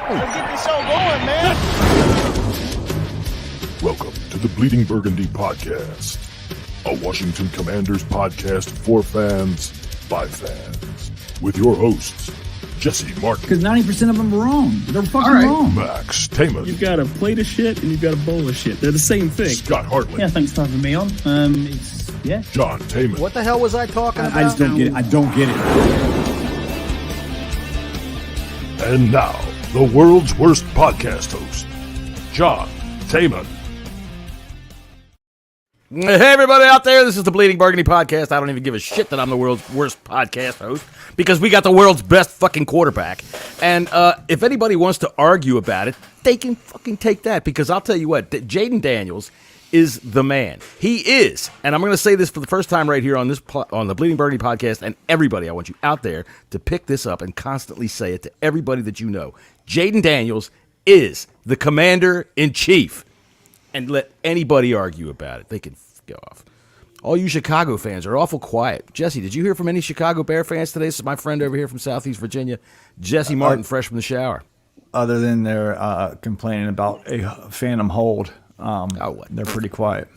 Let's get this show going, man. Welcome to the Bleeding Burgundy podcast, a Washington Commanders podcast for fans by fans, with your hosts, Jessy Martin. Because 90% of them are wrong. They're fucking wrong. Max Taman. You've got a plate of shit and you've got a bowl of shit. They're the same thing. Scott Hartley. Yeah, thanks for having me on. Yeah. John Taman. What the hell was I talking about? I just don't get it. I don't get it. And now, the world's worst podcast host, John Taman. Hey, everybody out there, this is the Bleeding Burgundy podcast. I don't even give a shit that I'm the world's worst podcast host because we got the world's best fucking quarterback. And if anybody wants to argue about it, they can fucking take that because I'll tell you what, Jayden Daniels is the man. He is, and I'm going to say this for the first time right here on on the Bleeding Burgundy podcast, and everybody, I want you out there to pick this up and constantly say it to everybody that you know. Jayden Daniels is the commander-in-chief. And let anybody argue about it. They can go off. All you Chicago fans are awful quiet. Jesse, did you hear from any Chicago Bear fans today? This is my friend over here from Southeast Virginia, Jesse Martin, fresh from the shower. Other than they're complaining about a phantom hold, they're pretty quiet.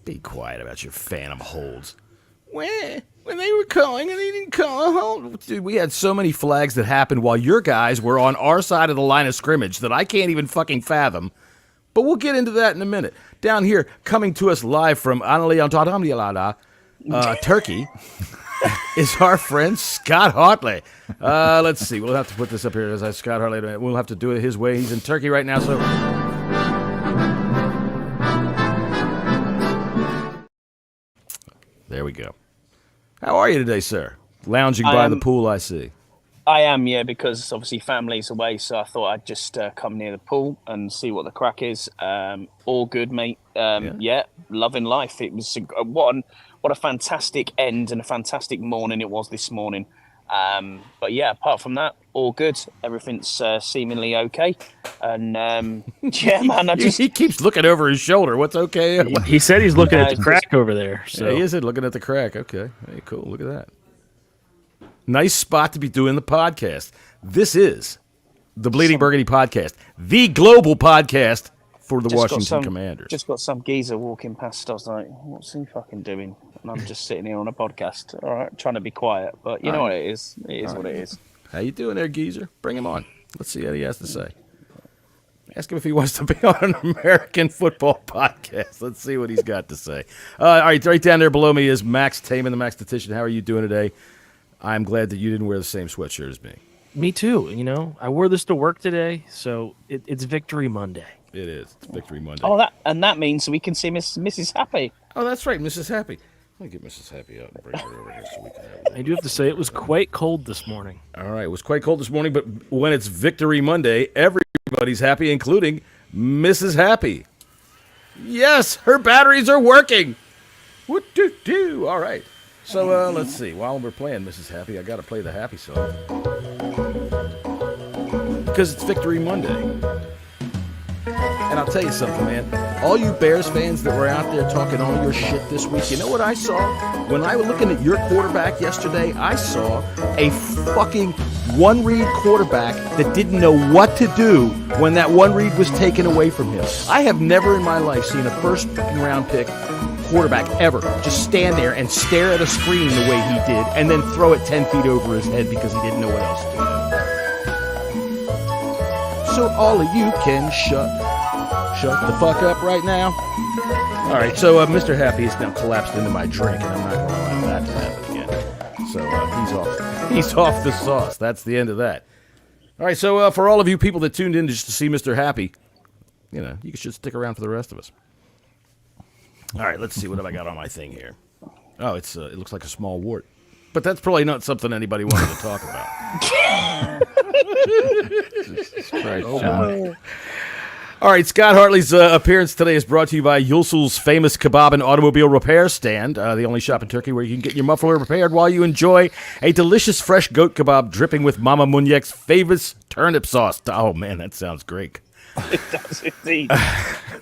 Be quiet about your phantom holds. When they were calling and they didn't call a hold. Dude, we had so many flags that happened while your guys were on our side of the line of scrimmage that I can't even fucking fathom. But we'll get into that in a minute. Down here, coming to us live from Turkey, is our friend Scott Hartley. Let's see. We'll have to put this up here as Scott Hartley. We'll have to do it his way. He's in Turkey right now, so... There we go. How are you today, sir? Lounging by the pool, I see. I am, yeah, because obviously family's away, so I thought I'd just come near the pool and see what the crack is. All good, mate. Yeah, loving life. It was what a fantastic end and a fantastic morning it was this morning. But yeah, apart from that, all good. Everything's seemingly okay. And yeah, man, he keeps looking over his shoulder. What's okay? He said he's looking at the crack over there. So. Yeah, he is looking at the crack. Okay, hey, cool. Look at that. Nice spot to be doing the podcast. This is the Bleeding Burgundy podcast, the global podcast for the Washington Commanders. Just got some geezer walking past. I was like, what's he fucking doing? And I'm just sitting here on a podcast, all right, trying to be quiet. But you know what it is. It is what it is. How you doing there, geezer? Bring him on. Let's see what he has to say. Ask him if he wants to be on an American football podcast. Let's see what he's got to say. All right, right down there below me is Max Taman, the Max Statistician. How are you doing today? I'm glad that you didn't wear the same sweatshirt as me. Me too. You know, I wore this to work today, so it's Victory Monday. It is. It's Victory Monday. Oh, that means we can see Mrs. Happy. Oh, that's right, Mrs. Happy. Let me get Mrs. Happy out and bring her over here so we can have it. I do have to say it was quite cold this morning. All right, it was quite cold this morning, but when it's Victory Monday, everybody's happy, including Mrs. Happy. Yes, her batteries are working. What do? All right. So let's see. While we're playing Mrs. Happy, I got to play the happy song because it's Victory Monday. And I'll tell you something, man. All you Bears fans that were out there talking all your shit this week, you know what I saw? When I was looking at your quarterback yesterday, I saw a fucking one-read quarterback that didn't know what to do when that one read was taken away from him. I have never in my life seen a first fucking round pick quarterback ever just stand there and stare at a screen the way he did and then throw it 10 feet over his head because he didn't know what else to do. So all of you can shut the fuck up right now. All right, so Mr. Happy has now collapsed into my drink, and I'm not going to allow that to happen again. So he's off the sauce. That's the end of that. All right, so for all of you people that tuned in just to see Mr. Happy, you know, you should stick around for the rest of us. All right, let's see what have I got on my thing here. Oh, it looks like a small wart, but that's probably not something anybody wanted to talk about. Jesus Christ, John. All right, Scott Hartley's appearance today is brought to you by Yulsul's famous kebab and automobile repair stand, the only shop in Turkey where you can get your muffler repaired while you enjoy a delicious fresh goat kebab dripping with Mama Munyek's famous turnip sauce. Oh, man, that sounds great. It does indeed.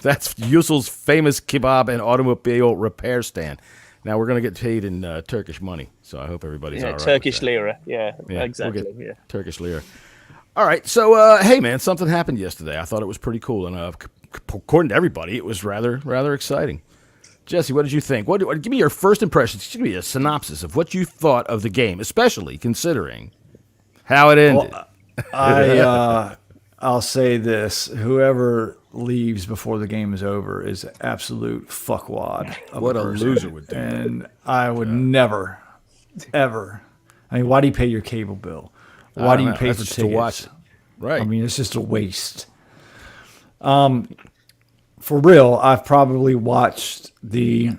That's Yulsul's famous kebab and automobile repair stand. Now, we're going to get paid in Turkish money, so I hope everybody's all right. Turkish lira. Yeah, exactly. We'll get Turkish lira. All right, so hey man, something happened yesterday. I thought it was pretty cool, and according to everybody, it was rather exciting. Jesse, what did you think? Give me your first impressions. Give me a synopsis of what you thought of the game, especially considering how it ended. Well, I'll say this: whoever leaves before the game is over is an absolute fuckwad. What a loser would do. And I would never, ever. I mean, why do you pay your cable bill? Why do you pay for tickets? To watch it. Right. I mean, it's just a waste. For real, I've probably watched the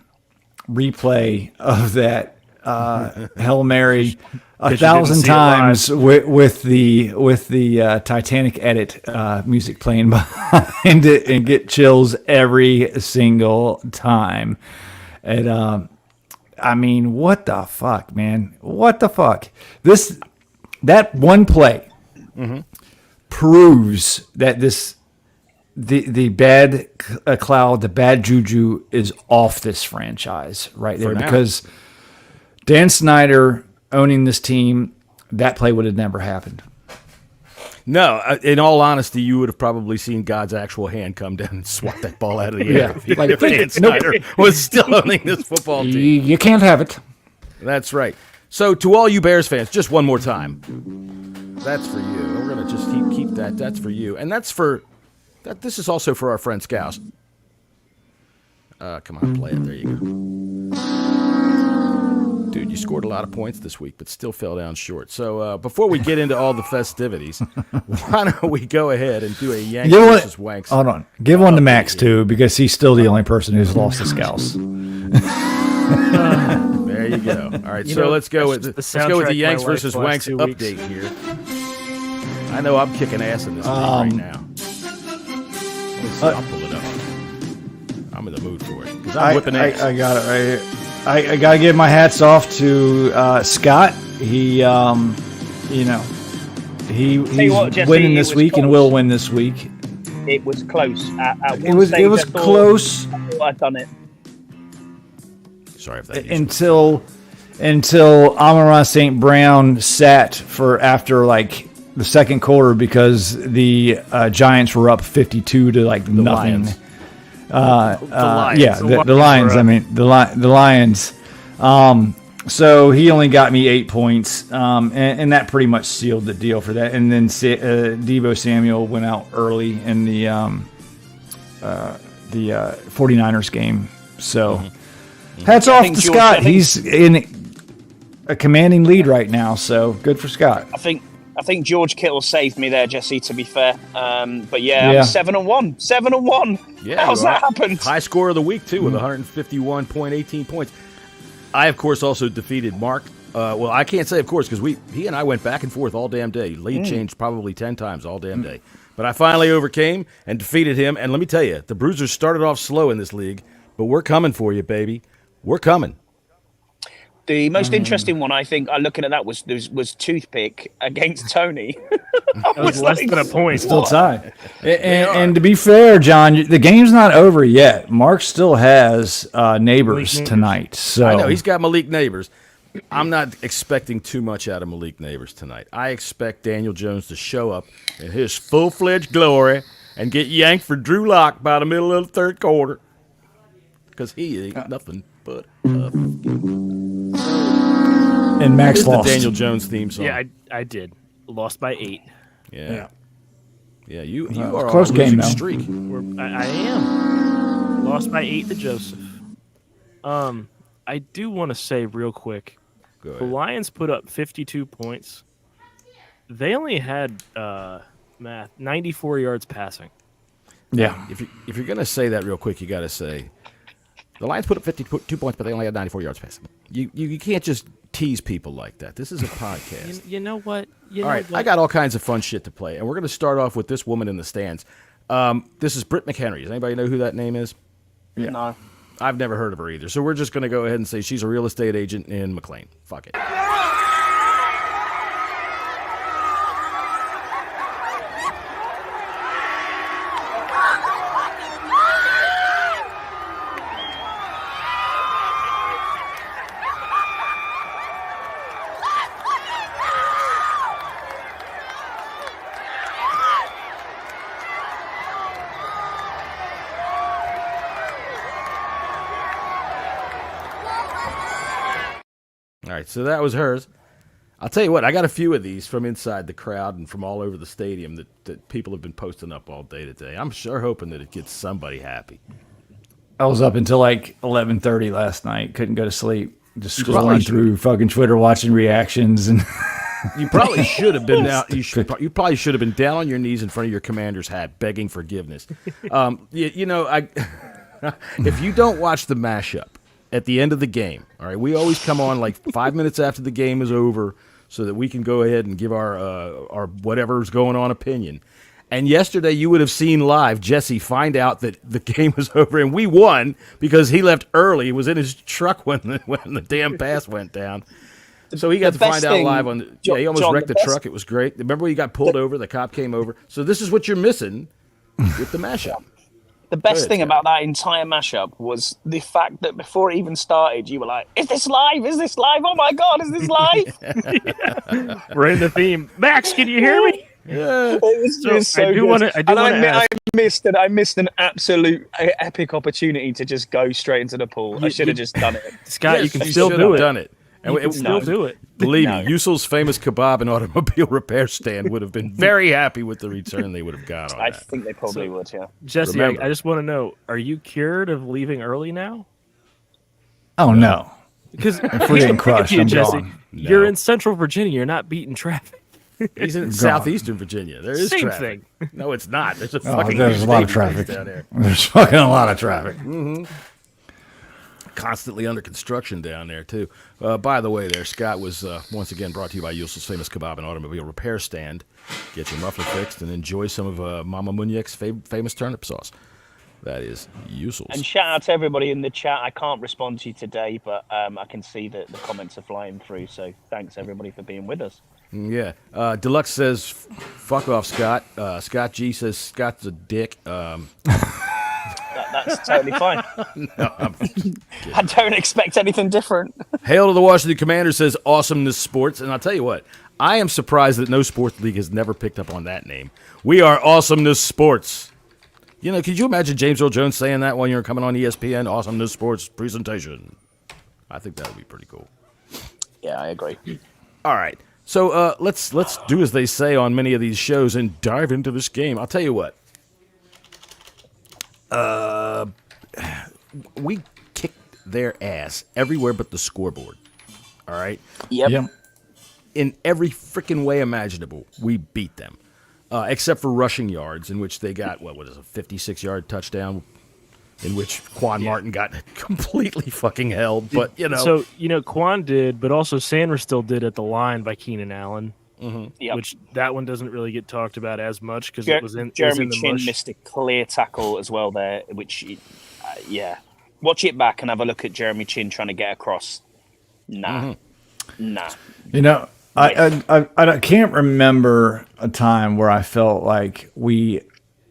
replay of that Hail Mary 1,000 times with the Titanic edit music playing behind it, and get chills every single time. And I mean, what the fuck, man? What the fuck? That one play proves that the bad cloud, the bad juju is off this franchise right there. Because Dan Snyder owning this team, that play would have never happened. No, in all honesty, you would have probably seen God's actual hand come down and swat that ball out of the air. If Dan Snyder was still owning this football team. You can't have it. That's right. So to all you Bears fans, just one more time. That's for you. We're going to just keep that. That's for you. And that's for that. This is also for our friend Scouse. Come on, play it. There you go. Dude, you scored a lot of points this week, but still fell down short. So before we get into all the festivities, why don't we go ahead and do a Yanks versus Wanks? Hold on. Give one to Max, too, because he's still the only person who's lost to Scouse. There you go. All right, let's go with the Yanks versus Wanks update here. I know I'm kicking ass in this thing right now. I'll pull it up. I'm in the mood for it because I'm whipping ass. I got it right here. I got to give my hats off to Scott. He, he's Jesse, winning this week close. And will win this week. It was close. At it was close. I thought I'd done it. Sorry if that until Amon-Ra St. Brown sat for after like the second quarter because the Giants were up 52 to like nothing. Lions. The Lions. I mean the Lions. So he only got me 8 points, and that pretty much sealed the deal for that. And then Deebo Samuel went out early in the 49ers game. So. Hats off to Scott. He's in a commanding lead right now, so good for Scott. I think George Kittle saved me there, Jesse, to be fair. But I'm 7-1. 7-1. Yeah, how's that happened? High score of the week, too, with 151.18 points. I, of course, also defeated Mark. Well, I can't say, of course, because he and I went back and forth all damn day. Lead changed probably 10 times all damn day. But I finally overcame and defeated him. And let me tell you, the Bruisers started off slow in this league, but we're coming for you, baby. We're coming. The most interesting one, I think, looking at that was Toothpick against Tony. That was less than a point. Still tied. And to be fair, John, the game's not over yet. Mark still has Neighbors tonight. So I know he's got Malik Neighbors. I'm not expecting too much out of Malik Neighbors tonight. I expect Daniel Jones to show up in his full-fledged glory and get yanked for Drew Lock by the middle of the third quarter because he ain't nothing. But and Max lost. The Daniel Jones theme song. Yeah, I did. Lost by 8. Yeah. You are close on a losing game, streak. I am. Lost by 8 to Joseph. I do want to say real quick, the Lions put up 52 points. They only had 94 yards passing. Yeah. If you're gonna say that real quick, you got to say. The Lions put up 52 points, but they only had 94 yards passing. You can't just tease people like that. This is a podcast. You know what? All right, I got all kinds of fun shit to play, and we're going to start off with this woman in the stands. This is Britt McHenry. Does anybody know who that name is? Yeah. No. I've never heard of her either. So we're just going to go ahead and say she's a real estate agent in McLean. Fuck it. right, so that was hers. I'll tell you what, I got a few of these from inside the crowd and from all over the stadium that people have been posting up all day today. I'm sure hoping that it gets somebody happy. I was up until like 11:30 last night. Couldn't go to sleep. Just scrolling through fucking Twitter, watching reactions, and you probably should have been down. You probably should have been down on your knees in front of your Commander's hat, begging forgiveness. If you don't watch the mashup at the end of the game, all right, we always come on like 5 minutes after the game is over, so that we can go ahead and give our whatever's going on opinion. And yesterday you would have seen live Jessy find out that the game was over and we won because he left early. He was in his truck when the damn pass went down. So he got to find out live on. He almost wrecked the truck. It was great. Remember when he got pulled over? The cop came over. So this is what you're missing with the mashup. The best thing about that entire mashup was the fact that before it even started, you were like, "Is this live? Is this live? Oh my god, is this live?" We're in the theme. Max, can you hear me? Yeah. It was so good. I missed an absolute epic opportunity to just go straight into the pool. I should have just done it. Scott, you can still do it. Done it. And you can still do it. Believe me, Usel's famous kebab and automobile repair stand would have been very happy with the return they would have got on I that. think they probably would, yeah. Jesse, I just want to know, are you cured of leaving early now? Oh, no. Because if we're getting crushed, I'm Jesse, gone. You're in Central Virginia. You're not beating traffic. He's in southeastern Virginia. There is Same traffic. thing. No, it's not. There's a lot of traffic down there. There's fucking a lot of traffic. Mm-hmm. Constantly under construction down there, too. By the way, there, Scott was once again brought to you by Usel's famous kebab and automobile repair stand. Get your muffler fixed and enjoy some of Mama Muñec's famous turnip sauce. That is Usel's. And shout out to everybody in the chat. I can't respond to you today, but I can see that the comments are flying through. So thanks, everybody, for being with us. Yeah. Deluxe says, fuck off, Scott. Scott G says, Scott's a dick. That's totally fine. No, I don't expect anything different. Hail to the Washington Commanders says Awesomeness Sports. And I'll tell you what, I am surprised that no sports league has never picked up on that name. We are Awesomeness Sports. You know, could you imagine James Earl Jones saying that when you're coming on ESPN, Awesomeness Sports presentation? I think that would be pretty cool. Yeah, I agree. All right. So let's do as they say on many of these shows and dive into this game. I'll tell you what. We kicked their ass everywhere but the scoreboard. All right? Yep. In every freaking way imaginable, we beat them. Except for rushing yards, in which they got, what was it, a 56-yard touchdown, in which Quan Martin got completely fucking held. But, you know. So, Quan did, but also Sanders still did at the line by Keenan Allen. Mm-hmm. Yep. Which that one doesn't really get talked about as much because it was in Jeremy the Chin mush. missed a clear tackle as well there, which, watch it back and have a look at Jeremy Chin trying to get across. Nah. I can't remember a time where I felt like we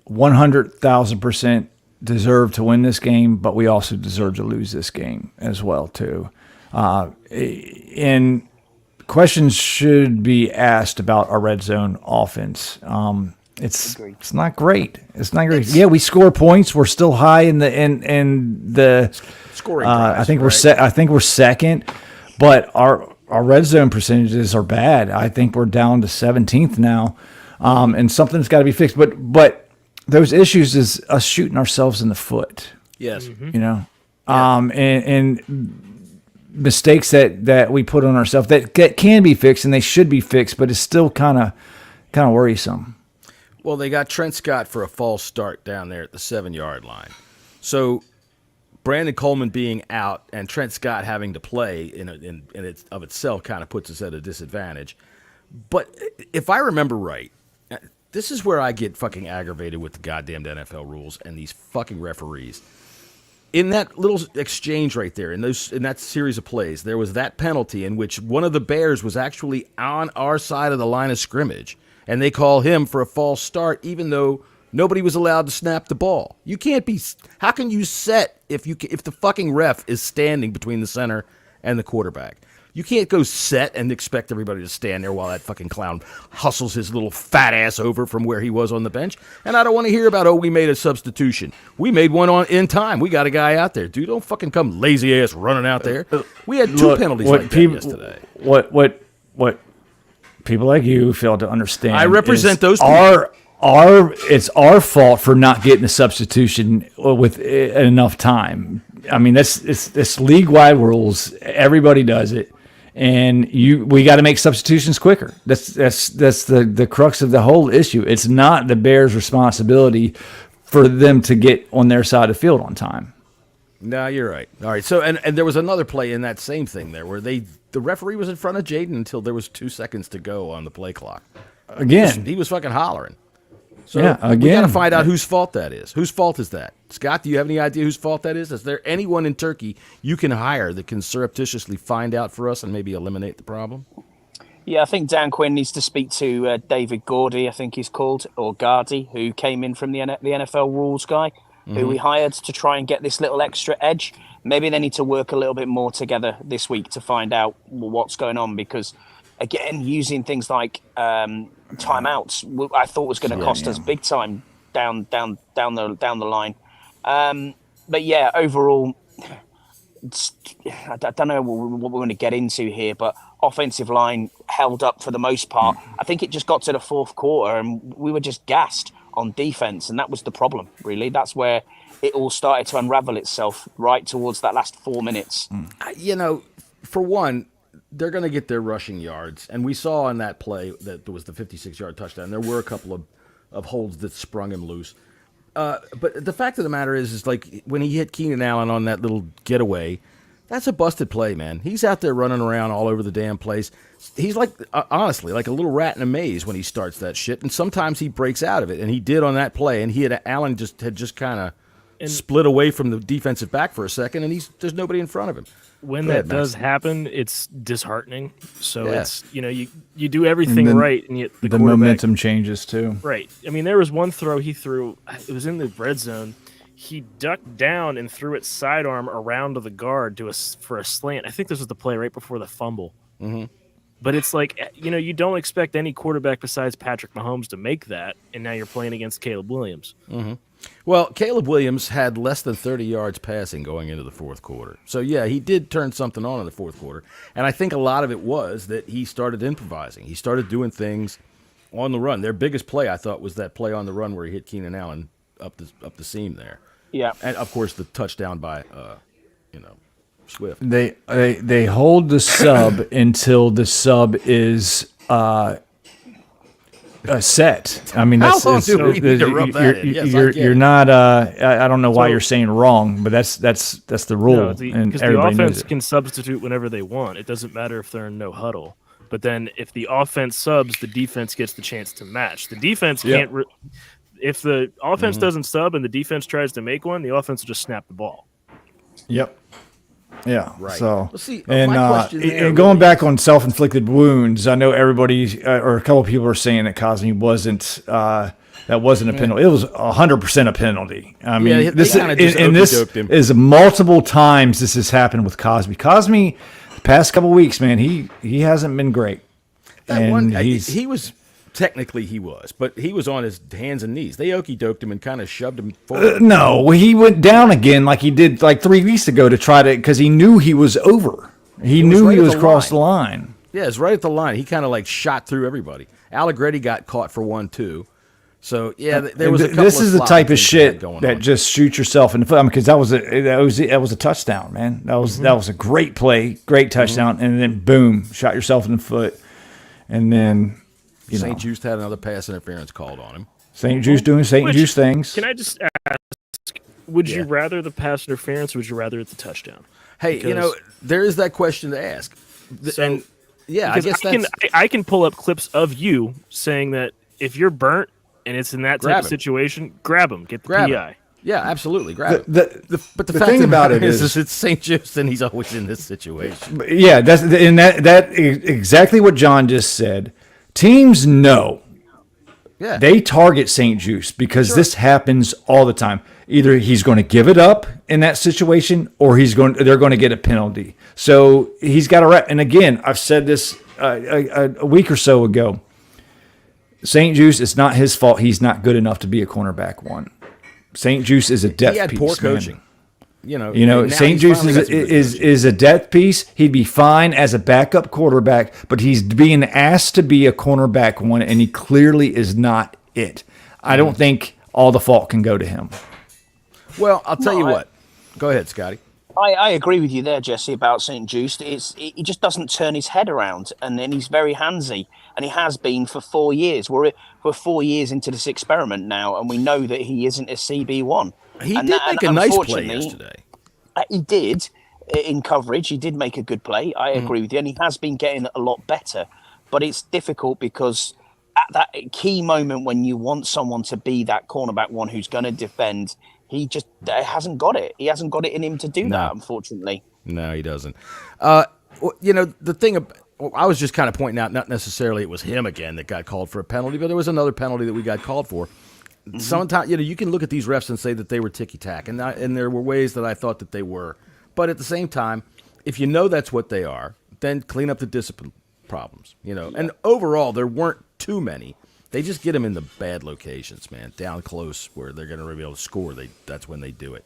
100,000% deserved to win this game, but we also deserve to lose this game as well too. And questions should be asked about our red zone offense. It's not great. It's not great. Yeah, we score points. We're still high in the scoring. I think we're second, but our red zone percentages are bad. I think we're down to 17th now, and something's got to be fixed. But those issues is us shooting ourselves in the foot. Yes, and mistakes that we put on ourselves that can be fixed and they should be fixed, but it's still kind of worrisome. Well, they got Trent Scott for a false start down there at the 7-yard line. So Brandon Coleman being out and Trent Scott having to play in it of itself kind of puts us at a disadvantage. But if I remember right, this is where I get fucking aggravated with the goddamn NFL rules and these fucking referees. In that little exchange right there, in that series of plays, there was that penalty in which one of the Bears was actually on our side of the line of scrimmage, and they call him for a false start, even though nobody was allowed to snap the ball. You can't be. How can you set if the fucking ref is standing between the center and the quarterback? You can't go set and expect everybody to stand there while that fucking clown hustles his little fat ass over from where he was on the bench. And I don't want to hear about, we made a substitution. We made one in time. We got a guy out there. Dude, don't fucking come lazy ass running out there. We had two penalties like that yesterday. What people like you fail to understand. I represent those people. It's our fault for not getting a substitution with enough time. I mean, it's league-wide rules. Everybody does it, and we got to make substitutions quicker. That's the crux of the whole issue. It's not the Bears' responsibility for them to get on their side of the field on time. No, you're right. All right. So, and there was another play in that same thing there where the referee was in front of Jayden until there was 2 seconds to go on the play clock. Again, he was fucking hollering. So again, we got to find out whose fault that is. Whose fault is that? Scott, do you have any idea whose fault that is? Is there anyone in Turkey you can hire that can surreptitiously find out for us and maybe eliminate the problem? Yeah, I think Dan Quinn needs to speak to David Gordy, I think he's called, or Gardy, who came in from the NFL rules guy, who we hired to try and get this little extra edge. Maybe they need to work a little bit more together this week to find out what's going on, because, again, using things like timeouts, I thought was going to cost us big time down the line. But yeah, overall, I don't know what we're going to get into here, but offensive line held up for the most part. I think it just got to the fourth quarter and we were just gassed on defense, and that was the problem, really. That's where it all started to unravel itself, right towards that last 4 minutes. For one, they're going to get their rushing yards. And we saw on that play that there was the 56-yard touchdown. There were a couple of holds that sprung him loose. But the fact of the matter is like when he hit Keenan Allen on that little getaway, that's a busted play, man. He's out there running around all over the damn place. He's like, honestly, like a little rat in a maze when he starts that shit. And sometimes he breaks out of it. And he did on that play. And Allen had just kind of split away from the defensive back for a second. And there's nobody in front of him. When that does happen, it's disheartening. So it's, you do everything right, and yet the momentum changes too. Right. I mean, there was one throw he threw. It was in the red zone. He ducked down and threw it sidearm around to the guard for a slant. I think this was the play right before the fumble. Mm-hmm. But it's like, you don't expect any quarterback besides Patrick Mahomes to make that, and now you're playing against Caleb Williams. Mm-hmm. Well, Caleb Williams had less than 30 yards passing going into the fourth quarter. So, yeah, he did turn something on in the fourth quarter. And I think a lot of it was that he started improvising. He started doing things on the run. Their biggest play, I thought, was that play on the run where he hit Keenan Allen up the seam there. Yeah. And, of course, the touchdown by, Swift. They hold the sub until the sub is set. I mean, that's how long do we need to rub that in? Yes, you're not. I don't know why you're saying wrong, but that's the rule. Because the offense can substitute whenever they want. It doesn't matter if they're in no huddle. But then if the offense subs, the defense gets the chance to match. The defense can't. If the offense doesn't sub and the defense tries to make one, the offense will just snap the ball. Yep. Yeah. Right. So, well, see, and going back on self-inflicted wounds, I know everybody or a couple of people are saying that Cosme wasn't. That wasn't a penalty. It was 100% a penalty. I mean, this is multiple times this has happened with Cosme. Cosme, the past couple of weeks, man, he hasn't been great. He was. Technically, he was, but he was on his hands and knees. They okey-doked him and kind of shoved him forward. No, he went down again like he did like 3 weeks ago to try to, because he knew he was over. He knew he was across the line. Yeah, it's right at the line. He kind of like shot through everybody. Allegretti got caught for one, too. So, yeah, there was a couple This is the type of shit that just shoots yourself in the foot. I mean, because that was a touchdown, man. That was a great play, great touchdown, and then boom, shot yourself in the foot. And then... St. Juice had another pass interference called on him. St. Juice doing St. Juice things. Can I just ask, would you rather the pass interference or would you rather the touchdown? Hey, there is that question to ask. I guess I can pull up clips of you saying that if you're burnt and it's in that type of situation, grab him, get the PI. Yeah, absolutely. Grab it. But the fact thing about it is it's St. Juice, and he's always in this situation. Yeah, that's exactly what John just said. Teams know Yeah. They target St. Juice because this happens all the time. Either he's going to give it up in that situation, or they're going to get a penalty. So he's got to. And again, I've said this a week or so ago. St. Juice, it's not his fault. He's not good enough to be a cornerback one. St. Juice is a depth piece. He had poor coaching. Man. St. Juice is a depth piece. He'd be fine as a backup quarterback, but he's being asked to be a cornerback one, and he clearly is not it. I don't think all the fault can go to him. Well, I'll tell you what. Go ahead, Scotty. I agree with you there, Jesse, about St. Juice. He just doesn't turn his head around, and then he's very handsy, and he has been for 4 years. We're 4 years into this experiment now, and we know that he isn't a CB1. He did make a nice play yesterday. He did in coverage. He did make a good play. I agree with you, and he has been getting a lot better. But it's difficult because at that key moment when you want someone to be that cornerback one who's going to defend, he just hasn't got it. He hasn't got it in him to do that, unfortunately. No, he doesn't. The thing I was just kind of pointing out, not necessarily it was him again that got called for a penalty, but there was another penalty that we got called for. Sometimes, you can look at these refs and say that they were ticky-tack, and there were ways that I thought that they were. But at the same time, if you know that's what they are, then clean up the discipline problems, And overall, there weren't too many. They just get them in the bad locations, man, down close where they're going to be able to score. That's when they do it.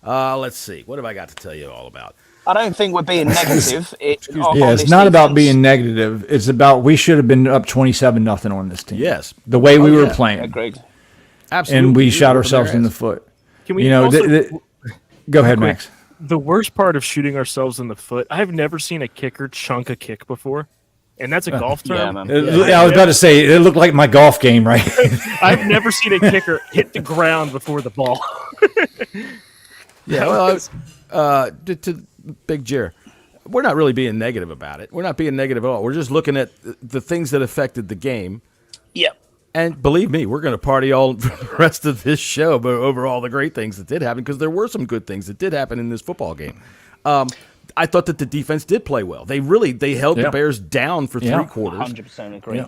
Let's see. What have I got to tell you all about? I don't think we're being negative. It's not about being negative. It's about we should have been up 27-0 on this team. Yes. The way we were playing. Agreed. Absolutely. And we shot ourselves in the foot. Can we go ahead, Max. The worst part of shooting ourselves in the foot, I've never seen a kicker chunk a kick before. And that's a golf term. I was about to say, it looked like my golf game, right? I've never seen a kicker hit the ground before the ball. To Big Jer, we're not really being negative about it. We're not being negative at all. We're just looking at the things that affected the game. Yep. And believe me, we're going to party all the rest of this show over all the great things that did happen, because there were some good things that did happen in this football game. I thought that the defense did play well. They held the Bears down for 3 quarters. 100% agree.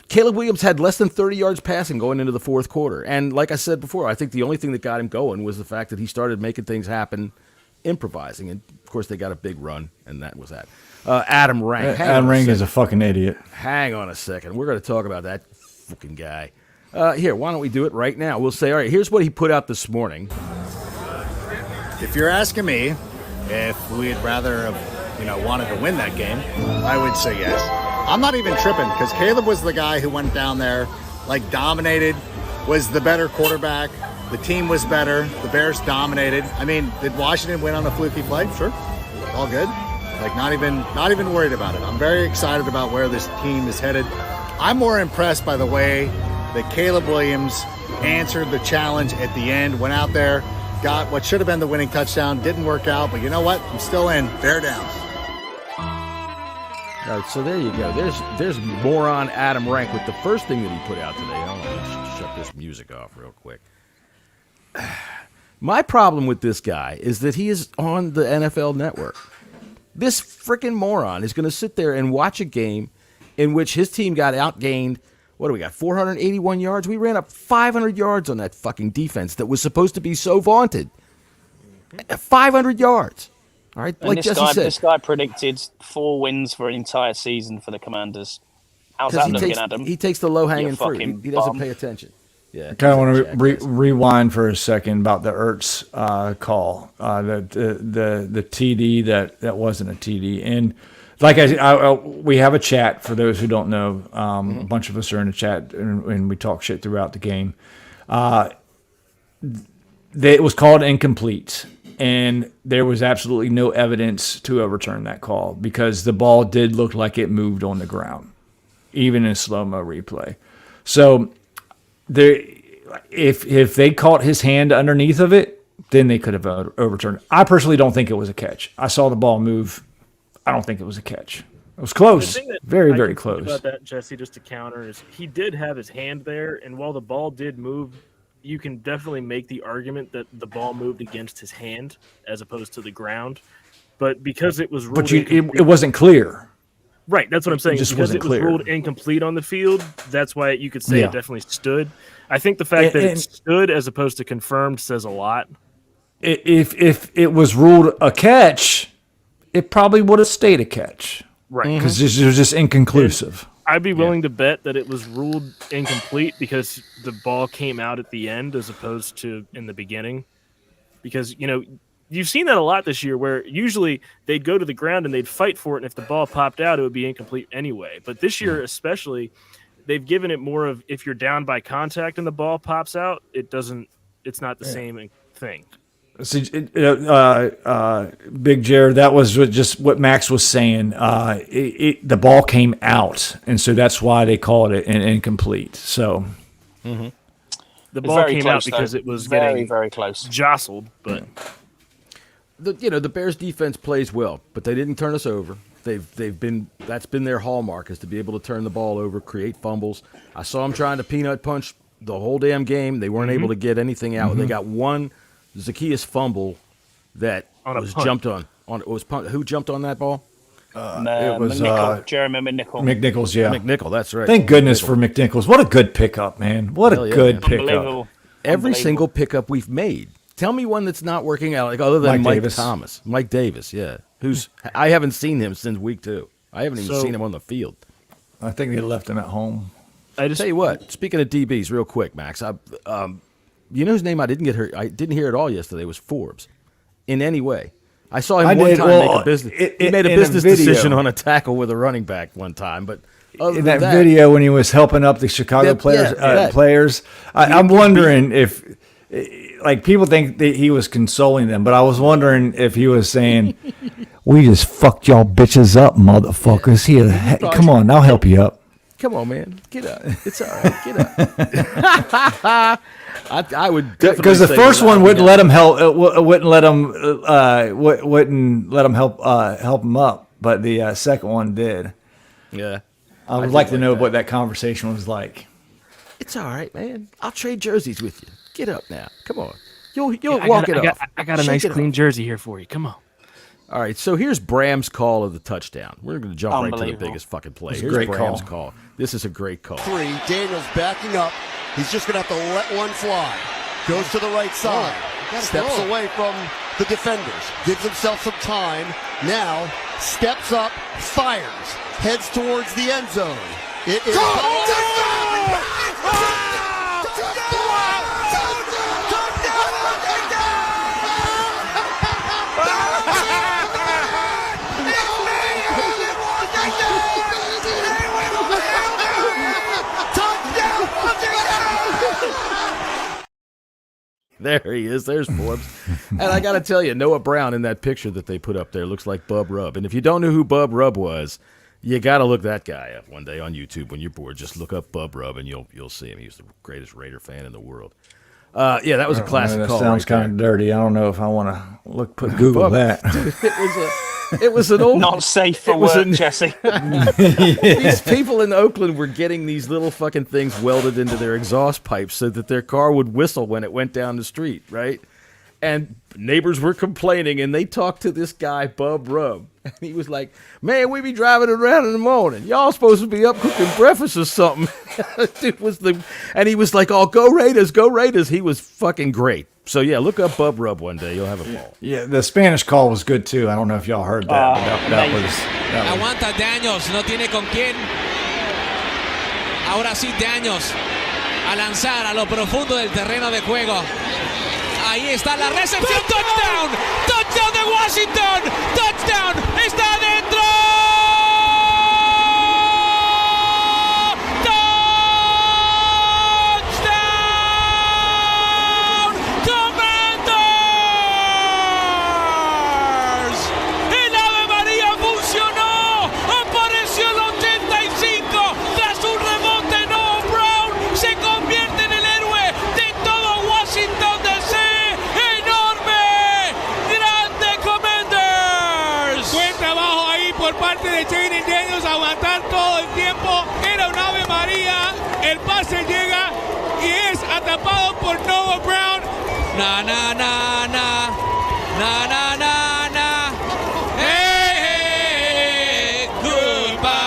Caleb Williams had less than 30 yards passing going into the fourth quarter. And like I said before, I think the only thing that got him going was the fact that he started making things happen, improvising. And, of course, they got a big run, and that was that. Adam Rank. Adam Rank is a fucking idiot. Hang on a second. We're going to talk about that fucking guy. Here, why don't we do it right now? We'll say, all right, here's what he put out this morning. If you're asking me if we'd rather have, wanted to win that game, I would say yes. I'm not even tripping, because Caleb was the guy who went down there, dominated, was the better quarterback. The team was better. The Bears dominated. I mean, did Washington win on a fluky play? Sure. All good. Not even worried about it. I'm very excited about where this team is headed. I'm more impressed by the way that Caleb Williams answered the challenge at the end, went out there, got what should have been the winning touchdown, didn't work out, but you know what? I'm still in. Bear Downs. All right, so there you go. There's moron Adam Rank with the first thing that he put out today. Hold on, let's shut this music off real quick. My problem with this guy is that he is on the NFL Network. This freaking moron is going to sit there and watch a game in which his team got outgained. What do we got? 481 yards? We ran up 500 yards on that fucking defense that was supposed to be so vaunted. 500 yards. All right, and like Jesse said. This guy predicted 4 wins for an entire season for the Commanders. How's that looking, Adam? He takes the low-hanging fruit. He doesn't pay attention. Yeah. I kind of want to rewind for a second about the Ertz call, the TD that wasn't a TD. And like we have a chat for those who don't know. A bunch of us are in a chat, and we talk shit throughout the game. It was called incomplete, and there was absolutely no evidence to overturn that call because the ball did look like it moved on the ground, even in slow-mo replay. So if they caught his hand underneath of it, then they could have overturned it. I personally don't think it was a catch. I saw the ball move. I don't think it was a catch. It was close. Very, very close. About that, Jesse, just to counter, is he did have his hand there, and while the ball did move, you can definitely make the argument that the ball moved against his hand as opposed to the ground. But because it was ruled it wasn't clear. Right, that's what I'm saying. It just because wasn't it was clear. ruled incomplete on the field, that's why you could say Yeah. it definitely stood. I think the fact that it stood as opposed to confirmed says a lot. If it was ruled a catch, it probably would have stayed a catch. Right. Because it was just inconclusive. I'd be willing to bet that it was ruled incomplete because the ball came out at the end as opposed to in the beginning. Because, you've seen that a lot this year where usually they'd go to the ground and they'd fight for it, and if the ball popped out, it would be incomplete anyway. But this year especially, they've given it more of if you're down by contact and the ball pops out, it's not the same thing. See, Big Jared, that was just what Max was saying. The ball came out, and so that's why they called it an incomplete. So The ball came out because it was getting very close, jostled. But the Bears defense plays well, but they didn't turn us over. That's been their hallmark, is to be able to turn the ball over, create fumbles. I saw them trying to peanut punch the whole damn game. They weren't able to get anything out. They got one Zacchaeus fumble that was jumped on. Who jumped on that ball? it was Jeremy McNichol. McNichols, yeah. McNichol, that's right. Thank goodness for McNichols. What a good pickup, man. What a good pickup. Unbelievable. Every single pickup we've made. Tell me one that's not working out, like other than Mike Thomas. Mike Davis, yeah. I haven't seen him since week 2. I haven't even seen him on the field. I think they left him at home. I tell you what. Speaking of DBs, real quick, Max. You know whose name I didn't hear at all yesterday was Forbes, in any way. I saw him one time make a business. He made a business decision on a tackle with a running back one time, but in that video when he was helping up the Chicago players, I'm wondering if, like, people think that he was consoling them, but I was wondering if he was saying, "We just fucked y'all bitches up, motherfuckers. Here, come on, I'll help you up. Come on, man, get up. It's all right. Get up." I would definitely, because the first one wouldn't let him help. Wouldn't let him help him up, but the second one did. Yeah, I would like to know what that conversation was like. It's all right, man. I'll trade jerseys with you. Get up now. Come on. You'll walk it off. I got a nice clean jersey here for you. Come on. All right, so here's Bram's call of the touchdown. We're going to jump right to the biggest fucking play. Here's Bram's call. This is a great call. 3, Daniels backing up. He's just going to have to let one fly. Goes to the right side. Steps away from the defenders. Gives himself some time. Now steps up, fires. Heads towards the end zone. It is... There he is. There's Forbes. And I got to tell you, Noah Brown in that picture that they put up there looks like Bub Rubb. And if you don't know who Bub Rubb was, you got to look that guy up one day on YouTube when you're bored. Just look up Bub Rubb and you'll see him. He's the greatest Raider fan in the world. Yeah, that was a classic call. That sounds kind of dirty. I don't know if I want to Google that. It was an old... Not safe for work, Jessy. These people in Oakland were getting these little fucking things welded into their exhaust pipes so that their car would whistle when it went down the street, right? And neighbors were complaining, and they talked to this guy, Bub Rubb. And he was like, "Man, we be driving around in the morning. Y'all supposed to be up cooking breakfast or something." And he was like, "Oh, go Raiders, go Raiders." He was fucking great. So, yeah, look up Bub Rubb one day. You'll have a ball. Yeah, the Spanish call was good, too. I don't know if y'all heard that. But that was... Aguanta Daniels, no tiene con quién. Ahora sí Daniels a lanzar a lo profundo del terreno de juego. Ahí está la recepción. Touchdown. Touchdown de Washington. Touchdown. Está adentro. De Jayden Daniels, aguantar todo el tiempo, era un Ave María, el pase llega y es atrapado por Noah Brown. Na na na na, na na na na, hey hey, goodbye.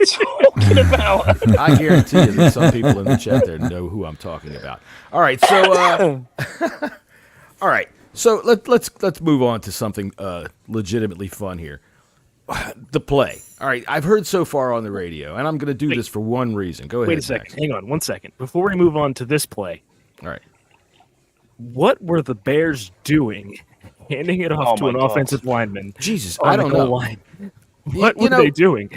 talking about? I guarantee you that some people in the chat there know who I'm talking about. All right, so all right, so let's move on to something legitimately fun here. The play. All right, I've heard so far on the radio, and I'm going to do this for one reason. Go ahead. Wait a second. Max. Hang on 1 second. Before we move on to this play, all right, what were the Bears doing handing it off to an offensive lineman? Jesus, I don't know. Line? What were they doing?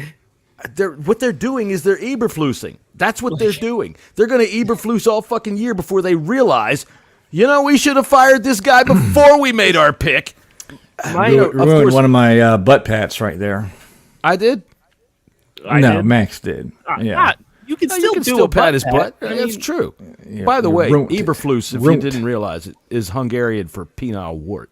What they're doing is they're Eberflusing. That's what they're doing. They're going to Eberflus all fucking year before they realize, we should have fired this guy before we made our pick. You ruined one of my butt pats right there. I did? Max did. Yeah. You can still do a pat his butt. I mean, That's true. Yeah, By the way, Eberflus, Eberflus, if you didn't realize it, is Hungarian for penile wart.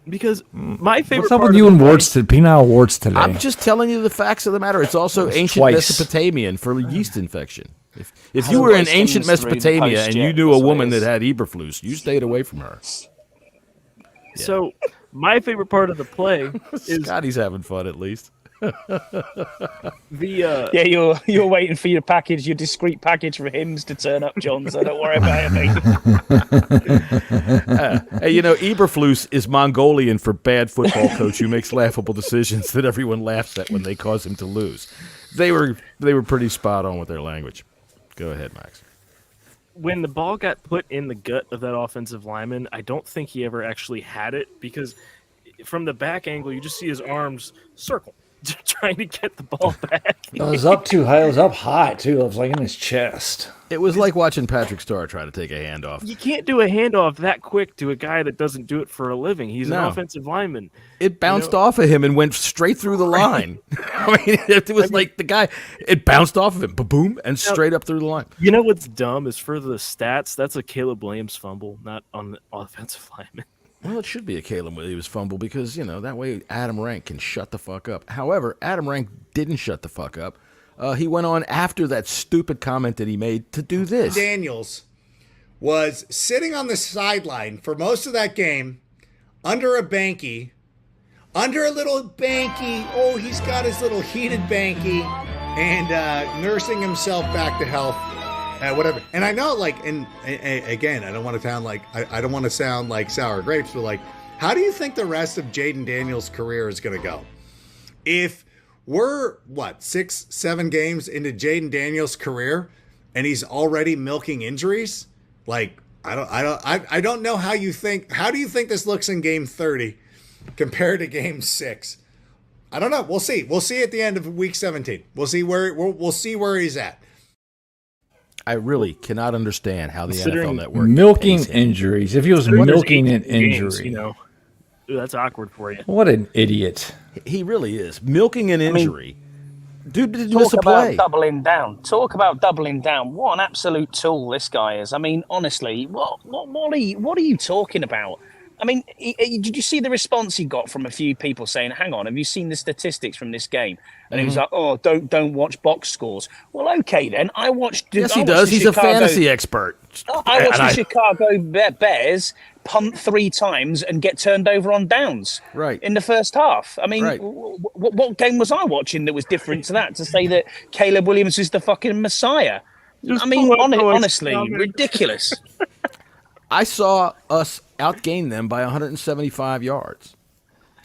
Because my favorite What's up part with of you and play- warts to penile warts today? I'm just telling you the facts of the matter. It's also ancient twice. Mesopotamian for yeast infection. If you were in ancient Mesopotamia and you knew a woman that had Eberflus, you stayed away from her. So my favorite part of the play is Scotty's having fun at least. You're waiting for your package, your discreet package for hymns to turn up, John. So don't worry about it, mate. Hey, Eberflus is Mongolian for bad football coach who makes laughable decisions that everyone laughs at when they cause him to lose. They were pretty spot on with their language. Go ahead, Max. When the ball got put in the gut of that offensive lineman, I don't think he ever actually had it because from the back angle, you just see his arms circle, trying to get the ball back. It was up too high. It was up high, too. It was like in his chest. It was like watching Patrick Starr try to take a handoff. You can't do a handoff that quick to a guy that doesn't do it for a living. He's an offensive lineman. It bounced off of him and went straight through the line. I mean, it was like the guy, it bounced off of him, boom, and straight up through the line. You know what's dumb is for the stats, that's a Caleb Williams fumble, not on the offensive lineman. Well, it should be a Caleb Williams fumble because, that way Adam Rank can shut the fuck up. However, Adam Rank didn't shut the fuck up. He went on after that stupid comment that he made to do this. Daniels was sitting on the sideline for most of that game under a little banky. Oh, he's got his little heated banky and nursing himself back to health. Whatever. And I know, and again, I don't want to sound like I don't want to sound like sour grapes, but how do you think the rest of Jayden Daniels' career is going to go? If we're 6-7 games into Jayden Daniels' career, and he's already milking injuries. I don't know how you think. How do you think this looks in Game 30 compared to Game 6? I don't know. We'll see. We'll see at the end of Week 17. We'll see where he's at. I really cannot understand how the NFL Network milking injuries. If he was milking an games, injury, that's awkward for you. What an idiot! He really is milking an injury. Dude didn't Talk miss a play. Talk about doubling down. What an absolute tool this guy is. I mean, honestly, what are you talking about? I mean, did you see the response he got from a few people saying, "Hang on, have you seen the statistics from this game?" And he was like, "Oh, don't watch box scores." Well, okay then. I watched. Yes, he does. He's a fantasy expert. I watched the Chicago Bears punt 3 times and get turned over on downs. Right. In the first half. I mean, Right. what game was I watching that was different to that? To say that Caleb Williams is the fucking Messiah. Just I mean, pull up honestly, ridiculous. I saw us outgain them by 175 yards.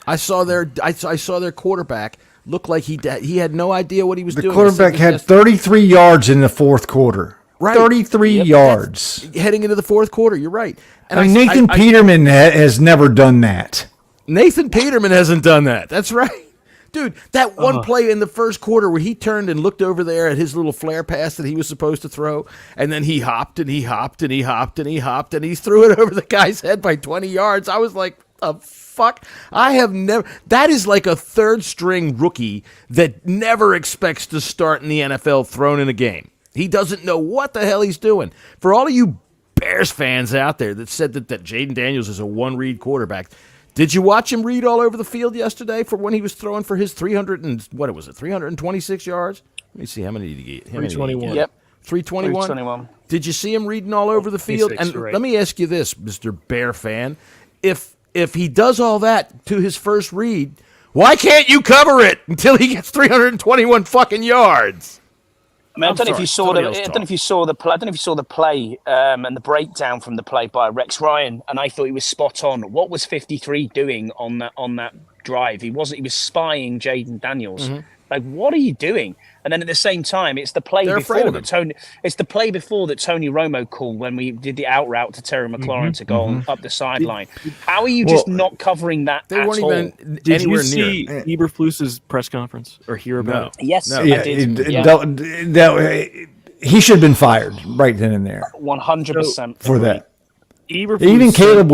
I saw their quarterback look like he had no idea what he was doing. The quarterback had 33 yards in the fourth quarter. Right. 33 yards. Heading into the fourth quarter, you're right. And I mean, Nathan Peterman has never done that. Nathan Peterman hasn't done that. That's right. Dude, that one play in the first quarter where he turned and looked over there at his little flare pass that he was supposed to throw, and then he hopped and he hopped and he hopped and he hopped and he threw it over the guy's head by 20 yards. I was like, the fuck? I have never... That is like a third-string rookie that never expects to start in the NFL thrown in a game. He doesn't know what the hell he's doing. For all of you Bears fans out there that said that Jayden Daniels is a one-read quarterback... Did you watch him read all over the field yesterday for when he was throwing for his 326 yards? Let me see, how many did he get? 321. Yep. 321? 321. Did you see him reading all over the field? And right. let me ask you this, Mr. Bear fan. If he does all that to his first read, Why can't you cover it until he gets 321 fucking yards? I mean, I don't know if you saw the play and the breakdown from the play by Rex Ryan, and I thought he was spot on. What was 53 doing on that drive? He was spying Jayden Daniels. Mm-hmm. Like, what are you doing? And then at the same time, it's the play before that Tony Romo called when we did the out route to Terry McLaurin to go up the sideline. How are you just not covering that they at weren't all? even Did anywhere you see near. Eberflus's press conference or hear about it? Yes, No. I did. He should have been fired right then and there 100% for that. Eberflus Even Caleb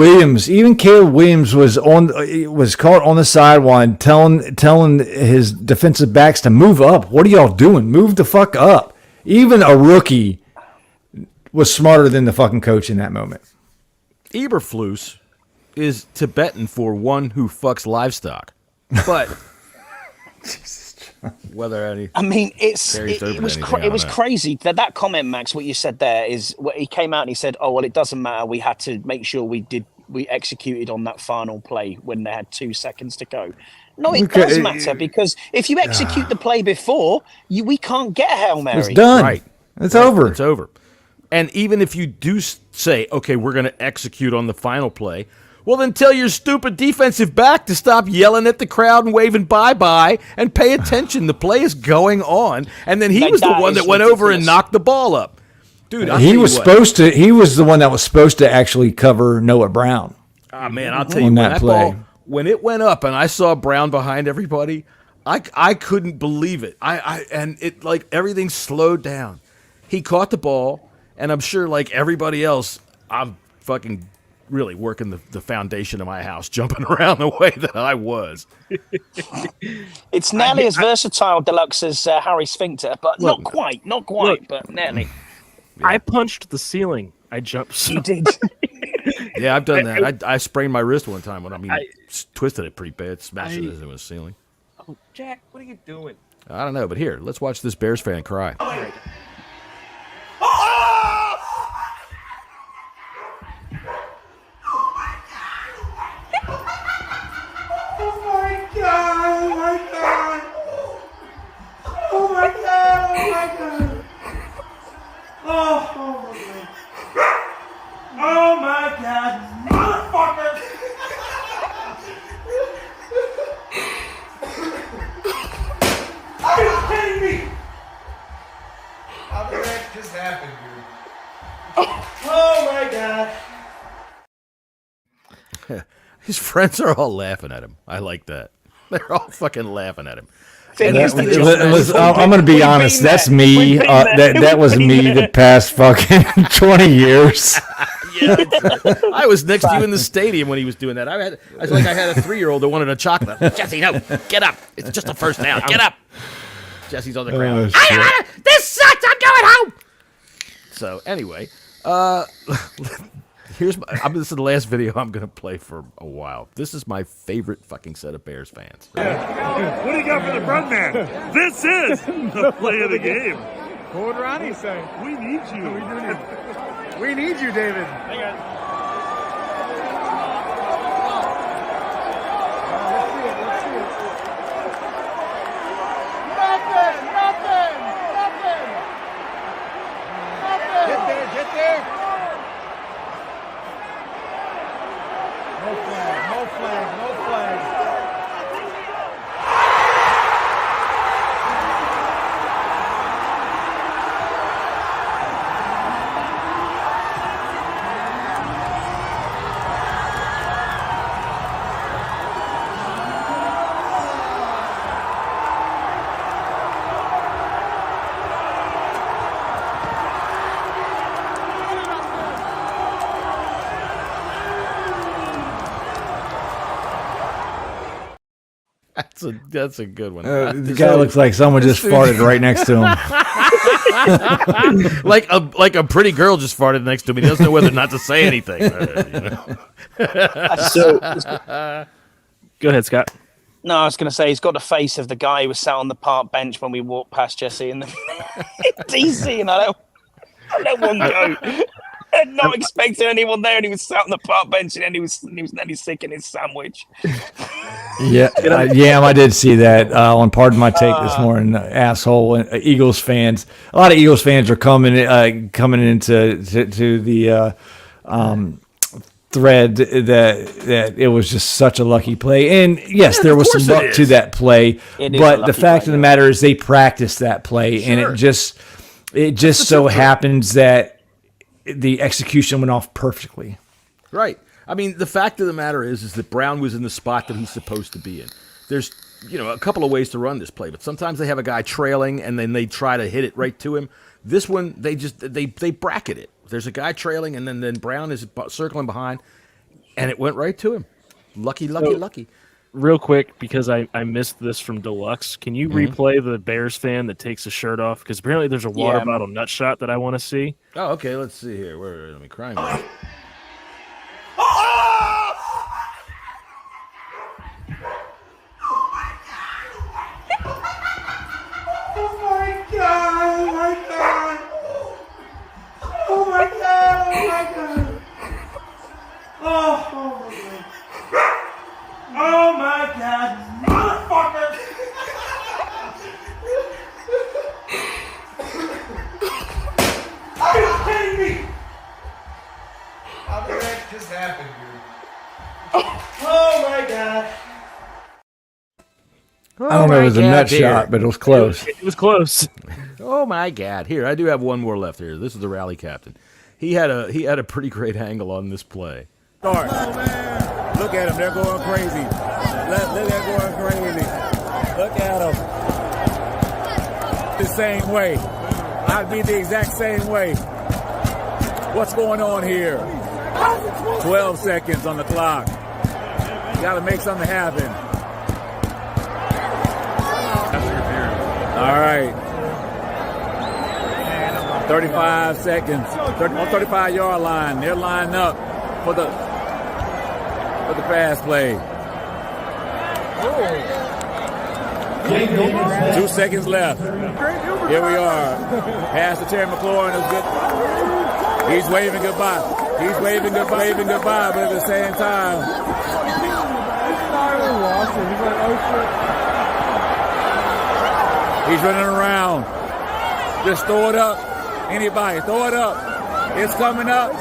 Williams was caught on the sideline telling his defensive backs to move up. What are y'all doing? Move the fuck up. Even a rookie was smarter than the fucking coach in that moment. Eberflus is Tibetan for one who fucks livestock. But whether any I mean, it was know. crazy that comment, Max. What you said there is what he came out and he said, "Oh well, it doesn't matter. We had to make sure we executed on that final play when they had 2 seconds to go." No, it does matter because if you execute the play before, we can't get a Hail Mary. It's done. Right. It's over. It's over. And even if you do say, okay, we're going to execute on the final play, well, then tell your stupid defensive back to stop yelling at the crowd and waving bye-bye and pay attention. The play is going on. And then he was the one that went over and knocked the ball up. Dude, he was the one that was supposed to actually cover Noah Brown. Ah, man, I'll tell you, when it went up and I saw Brown behind everybody, I couldn't believe it. And it like everything slowed down. He caught the ball, and I'm sure like everybody else, I'm fucking really working the foundation of my house, jumping around the way that I was. It's nearly as versatile, Deluxe, as Harry Sphincter, but not quite, but nearly. Yeah. I punched the ceiling. I jumped. So. You did. Yeah, I've done that. I sprained my wrist one time when I twisted it pretty bad, smashed it into the ceiling. Oh, Jack, what are you doing? I don't know, but here, let's watch this Bears fan cry. Oh my God, motherfucker! Are you kidding me? How did that just happen, dude? Oh my God. His friends are all laughing at him. I like that. They're all fucking laughing at him. I'm going to be honest. That's me. That was me the past fucking 20 years. Yeah, I was next to you in the stadium when he was doing that. I was like I had a 3-year-old that wanted a chocolate. Jesse, no, get up. It's just a first down. Get up. Jesse's on the ground. This sucks. I'm going home. So anyway, this is the last video I'm going to play for a while. This is my favorite fucking set of Bears fans. Yeah. What do you got for the front man? This is the play of the game. What would Ronnie say? We need you. We need you, David. Hang on. Let's see it. Nothing. Get there. No flag. That's a good one. The guy looks like someone just farted right next to him. like a pretty girl just farted next to him. He doesn't know whether or not to say anything. Go ahead, Scott. No, I was going to say he's got the face of the guy who was sat on the park bench when we walked past Jesse in DC, and I let one go. Not expecting anyone there, and he was sat on the park bench, and then he was sick in his sandwich. Yeah, I did see that on Pardon My Take this morning. Asshole Eagles fans. A lot of Eagles fans are coming into the thread that it was just such a lucky play. And yes, there was some luck to that play, but the fact of the matter is they practiced that play, and it just so happens that the execution went off perfectly. Right. I mean, the fact of the matter is that Brown was in the spot that he's supposed to be in. There's, a couple of ways to run this play, but sometimes they have a guy trailing and then they try to hit it right to him. This one, they bracket it. There's a guy trailing and then Brown is circling behind, and it went right to him. Lucky. Real quick, because I missed this from Deluxe, can you replay the Bears fan that takes his shirt off? Because apparently there's a water bottle nut shot that I want to see. Oh, okay. Let's see here. Let me crime it. Oh my God, motherfucker! Are you kidding me? How did that just happen, dude? Oh my God. I don't know if it was a nut shot, but it was close. It was close. Oh my God! Here, I do have one more left here. This is the rally captain. He had a pretty great angle on this play. Start. Oh, man. Look at them. They're going crazy. They're going crazy. Look at them. The same way. I'd be the exact same way. What's going on here? 12 seconds on the clock. You got to make something happen. All right. 35 seconds. On 35-yard line. They're lining up for the pass play. 2 seconds left. Here we are. Pass to Terry McLaurin is good. He's waving goodbye. Waving goodbye, but at the same time. He's running around. Just throw it up. Anybody, throw it up. It's coming up.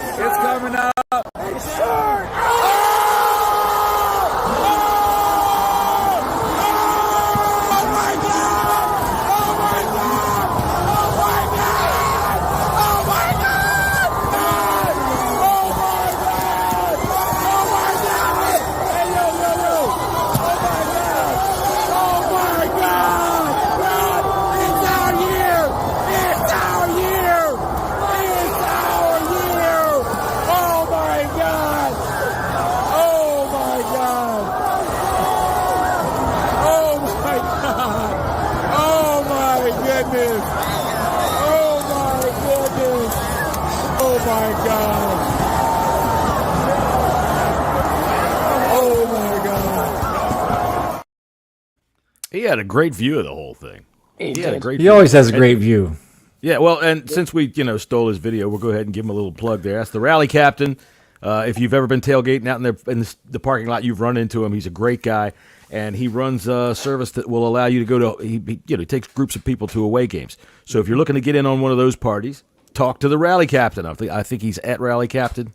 He had a great view of the whole thing. He always has a great view. Yeah, well, and since we stole his video, we'll go ahead and give him a little plug there. That's the rally captain. If you've ever been tailgating out in the parking lot, you've run into him. He's a great guy, and he runs a service that will allow you to go to. He takes groups of people to away games. So if you're looking to get in on one of those parties, talk to the rally captain. I think he's at rally captain.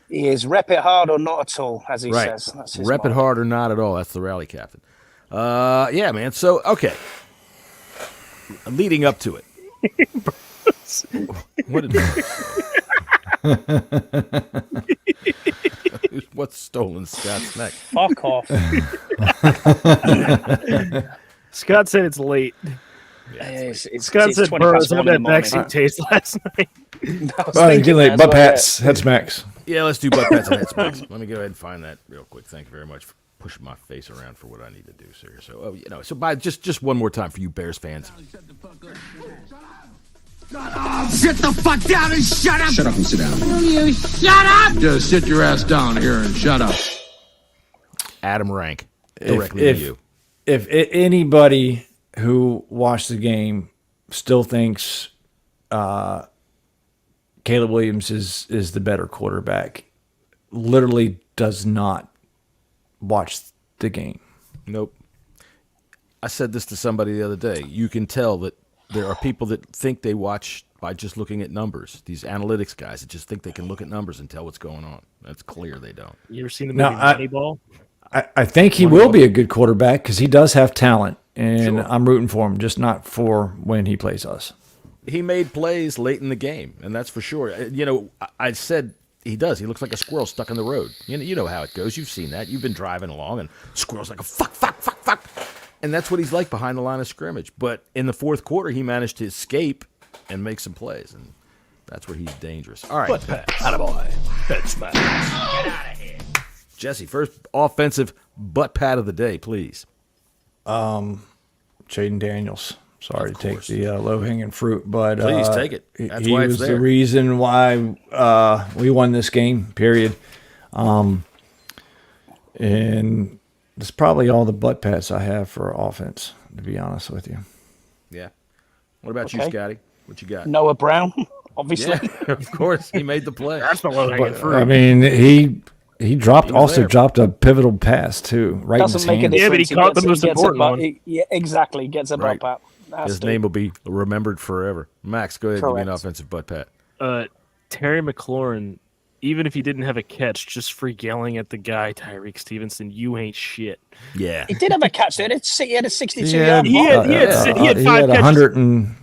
He is rep it hard or not at all, as he says. That's his rep it hard or not at all. That's the rally captain. Yeah, man. So, okay. Leading up to it. What's stolen Scott's neck? Fuck off. Scott said it's late. Yeah, Scott said Burroughs had that backseat taste last night. Getting late. Butt pats, head smacks. Yeah, let's do butt pats and head smacks. Let me go ahead and find that real quick. Thank you very much for pushing my face around for what I need to do, sir. So, so by just one more time for you Bears fans. Sit the fuck down and shut up! Shut up and sit down. Will you shut up? Just sit your ass down here and shut up. Adam Rank, directly to you. If anybody who watched the game still thinks Caleb Caleb Williams is the better quarterback. Literally does not watch the game. Nope. I said this to somebody the other day. You can tell that there are people that think they watch by just looking at numbers. These analytics guys that just think they can look at numbers and tell what's going on. That's clear they don't. You ever seen the movie Moneyball? I think he will be a good quarterback because he does have talent, and I'm rooting for him, just not for when he plays us. He made plays late in the game, and that's for sure. You know, I said he does. He looks like a squirrel stuck in the road. You know how it goes. You've seen that. You've been driving along, and squirrel's like a fuck. And that's what he's like behind the line of scrimmage. But in the fourth quarter, he managed to escape and make some plays, and that's where he's dangerous. All right. Butt pat. Attaboy. Head smash. Get out of here. Jesse, first offensive butt pat of the day, please. Jayden Daniels. Sorry to take the low-hanging fruit, but please take it. That's he why it's was there. the reason why we won this game, period. And that's probably all the butt pats I have for offense, to be honest with you. Yeah. What about you, Scotty? What you got? Noah Brown, obviously. Yeah, of course, he made the play. That's the low-hanging fruit. I mean, he dropped a pivotal pass too, right Doesn't in make his a hands. Yeah, but he caught the most important one. Yeah, exactly. He gets a butt Right. pat. His name will be remembered forever. Max, go ahead and give me an offensive butt pat. Terry McLaurin, even if he didn't have a catch, just for yelling at the guy, Tyreek Stevenson, you ain't shit. Yeah. He did have a catch there. He had a 62-yard He had 5 catches. 100 and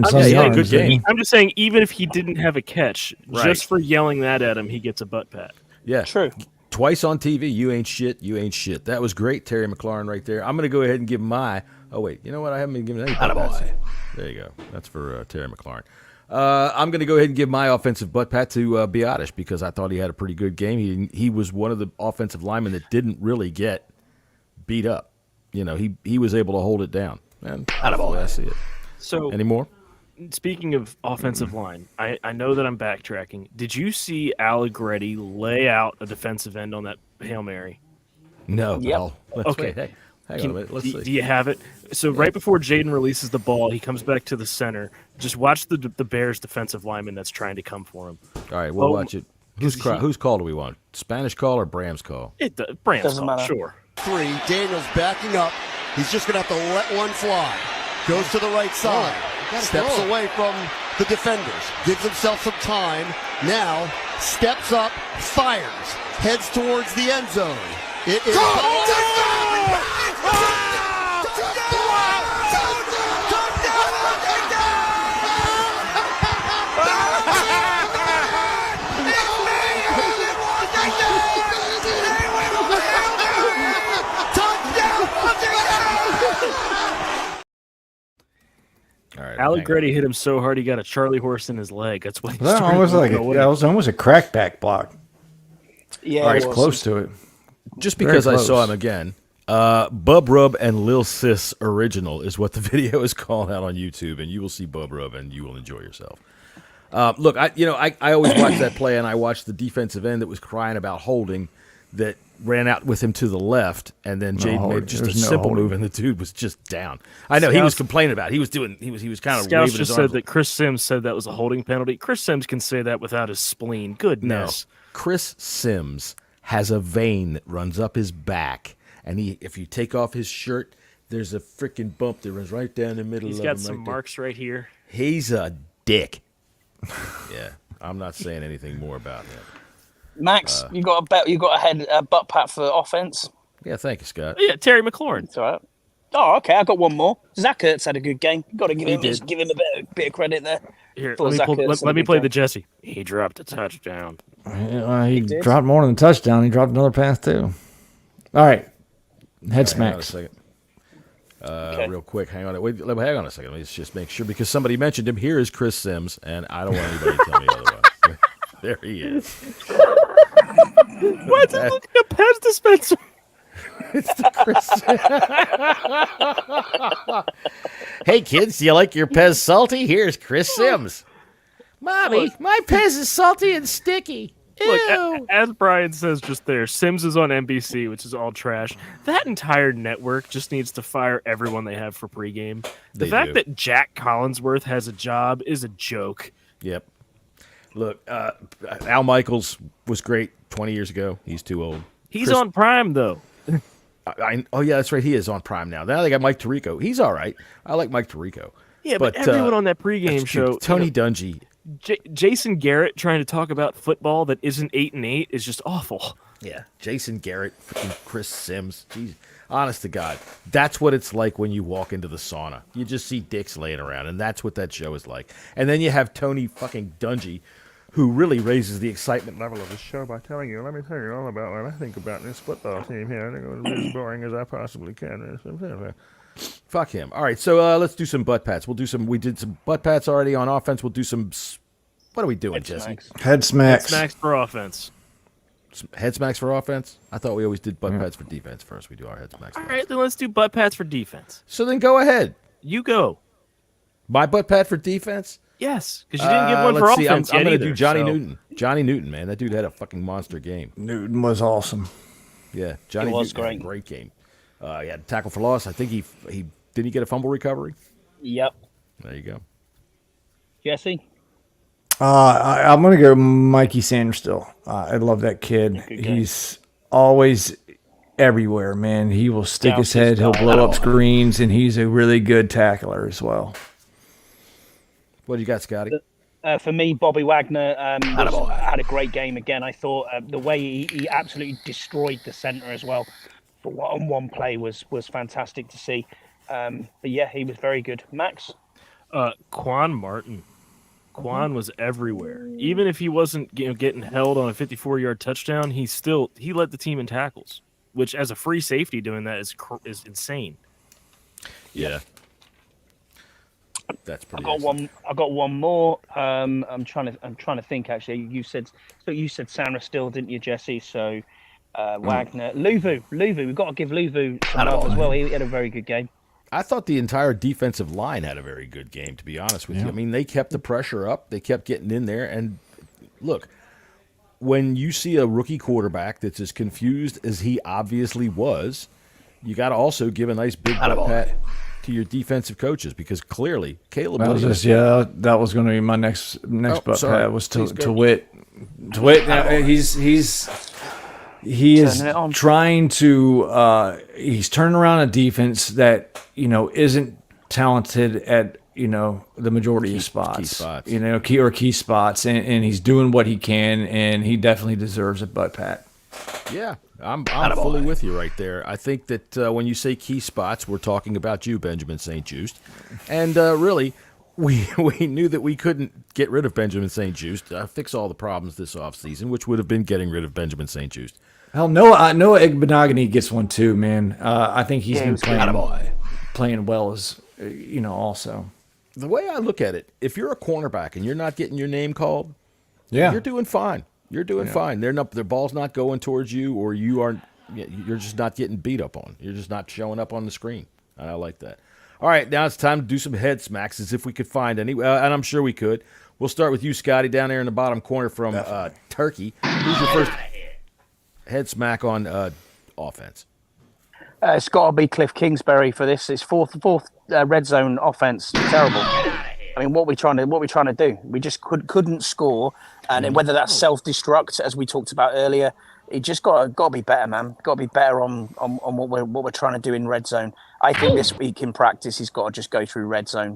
some yards. Good game. I'm just saying, even if he didn't have a catch, Right. just for yelling that at him, he gets a butt pat. Yeah. True. Twice on TV, you ain't shit, you ain't shit. That was great, Terry McLaurin right there. I'm going to go ahead and give my – oh, wait. You know what? I haven't been giving any butt pats. There you go. That's for Terry McLaurin. I'm going to go ahead and give my offensive butt pat to Biotish because I thought he had a pretty good game. He was one of the offensive linemen that didn't really get beat up. You know, he was able to hold it down. And I see it. So, any more? Speaking of offensive line, I know that I'm backtracking. Did you see Allegretti lay out a defensive end on that Hail Mary? No. Yep. No. Okay. Hey, hang on a minute. Let's see. Do you have it? So right before Jayden releases the ball, he comes back to the center. Just watch the Bears defensive lineman that's trying to come for him. All right, we'll watch it. Whose call do we want? Spanish call or Bram's call? Bram's Doesn't call, matter. sure. 3. Daniels backing up. He's just going to have to let one fly. Goes to the right side. Steps away from the defenders. Gives himself some time. Now steps up, fires. Heads towards the end zone. It is... All right, Allegretti hit him so hard he got a Charlie horse in his leg. That's what. That was almost a crackback block. Yeah, All right, close to it. Just because I saw him again, Bub Rub and Lil Sis Original is what the video is called out on YouTube, and you will see Bub Rub and you will enjoy yourself. Look, I always watch that play, and I watched the defensive end that was crying about holding that ran out with him to the left, and then Jayden made just a simple move, and the dude was just down. I know he was complaining about it. He was kind of Scouts waving just his said arms. that Chris Sims said that was a holding penalty. Chris Sims can say that without his spleen. Goodness. No. Chris Sims has a vein that runs up his back, and if you take off his shirt, there's a freaking bump that runs right down the middle of him. He's got some marks right here. He's a dick. Yeah, I'm not saying anything more about him. Max, you got a butt pat for offense. Yeah, thank you, Scott. Yeah, Terry McLaurin. It's all right. Oh, okay. I got one more. Zach Ertz had a good game. Got to give him a bit of credit there. Here, let me play the Jesse. He dropped a touchdown. He dropped more than a touchdown. He dropped another pass too. All right, head smacks. Hang on a second. Real quick, hang on a second. Let's just make sure because somebody mentioned him. Here is Chris Sims, and I don't want anybody to tell me otherwise. There he is. Why is it looking at a Pez dispenser? It's the Chris. Hey kids, do you like your Pez salty? Here's Chris Sims. Mommy, my Pez is salty and sticky. Ew. Look, as Brian says just there, Sims is on NBC, which is all trash. That entire network just needs to fire everyone they have for pregame. The fact that Jack Collinsworth has a job is a joke. Yep. Look, Al Michaels was great 20 years ago. He's too old. He's on Prime, though. Oh, yeah, that's right. He is on Prime now. Now they got Mike Tirico. He's all right. I like Mike Tirico. Yeah, but everyone on that pregame show, Tony Dungy. Jason Garrett trying to talk about football that isn't 8-8 is just awful. Yeah, Jason Garrett, freaking Chris Sims. Jeez. Honest to God, that's what it's like when you walk into the sauna. You just see dicks laying around, and that's what that show is like. And then you have Tony fucking Dungy, who really raises the excitement level of the show by telling you, let me tell you all about what I think about this football team here. I think it was as boring as I possibly can. Fuck him. All right, so let's do some butt pats. We did some butt pats already on offense. We'll do some. What are we doing, Jesse? Head smacks. Head smacks for offense. Head smacks for offense? I thought we always did butt pats for defense first. We do our head smacks. All right, then let's do butt pats for defense. So then go ahead. You go. My butt pat for defense? Yes, because you didn't give one for offense I'm going to either, do Johnny Newton. Johnny Newton, man. That dude had a fucking monster game. Newton was awesome. Yeah, Johnny Newton had a great game. He had a tackle for loss. I think he didn't he get a fumble recovery? Yep. There you go. Jesse? I'm going to go Mikey Sanderstill. I love that kid. He's always everywhere, man. He will stick his head. He'll blow up screens, and he's a really good tackler as well. What do you got, Scotty? For me, Bobby Wagner had a great game again. I thought the way he absolutely destroyed the center as well for one play was fantastic to see. But yeah, he was very good. Max? Quan Martin. Quan was everywhere. Even if he wasn't getting held on a 54-yard touchdown, he led the team in tackles, which as a free safety doing that is insane. Yeah. That's pretty. I got one more. I'm trying to think. Actually, you said Sandra still, didn't you, Jesse? So Wagner, Luvu. We've got to give Luvu some love as well. He had a very good game. I thought the entire defensive line had a very good game, to be honest with you. I mean, they kept the pressure up. They kept getting in there. And look, when you see a rookie quarterback that's as confused as he obviously was, you got to also give a nice big pat to your defensive coaches, because clearly Caleb Williams. That was going to be my next butt pat was to Witt. To Witt, he is trying to he's turning around a defense that isn't talented at the majority of spots. Key spots, and he's doing what he can, and he definitely deserves a butt pat. Yeah, I'm fully with you right there. I think that when you say key spots, we're talking about you, Benjamin St. Just. And really, we knew that we couldn't get rid of Benjamin St. Just, fix all the problems this offseason, which would have been getting rid of Benjamin St. Just. Hell, Noah Igbenogany gets one too, man. I think he's been playing well as also. The way I look at it, if you're a cornerback and you're not getting your name called, you're doing fine. You're doing fine. Their ball's not going towards you, or you're just not getting beat up on. You're just not showing up on the screen. And I like that. All right, now it's time to do some head smacks, as if we could find any, and I'm sure we could. We'll start with you, Scotty, down there in the bottom corner from Turkey. Who's your first head smack on offense? It's got to be Cliff Kingsbury for this. It's fourth red zone offense. Terrible. I mean, what we trying to do? We just couldn't score, and whether that's self-destruct, as we talked about earlier, it just got to be better, man. Got to be better on what we're trying to do in red zone. I think this week in practice, he's got to just go through red zone.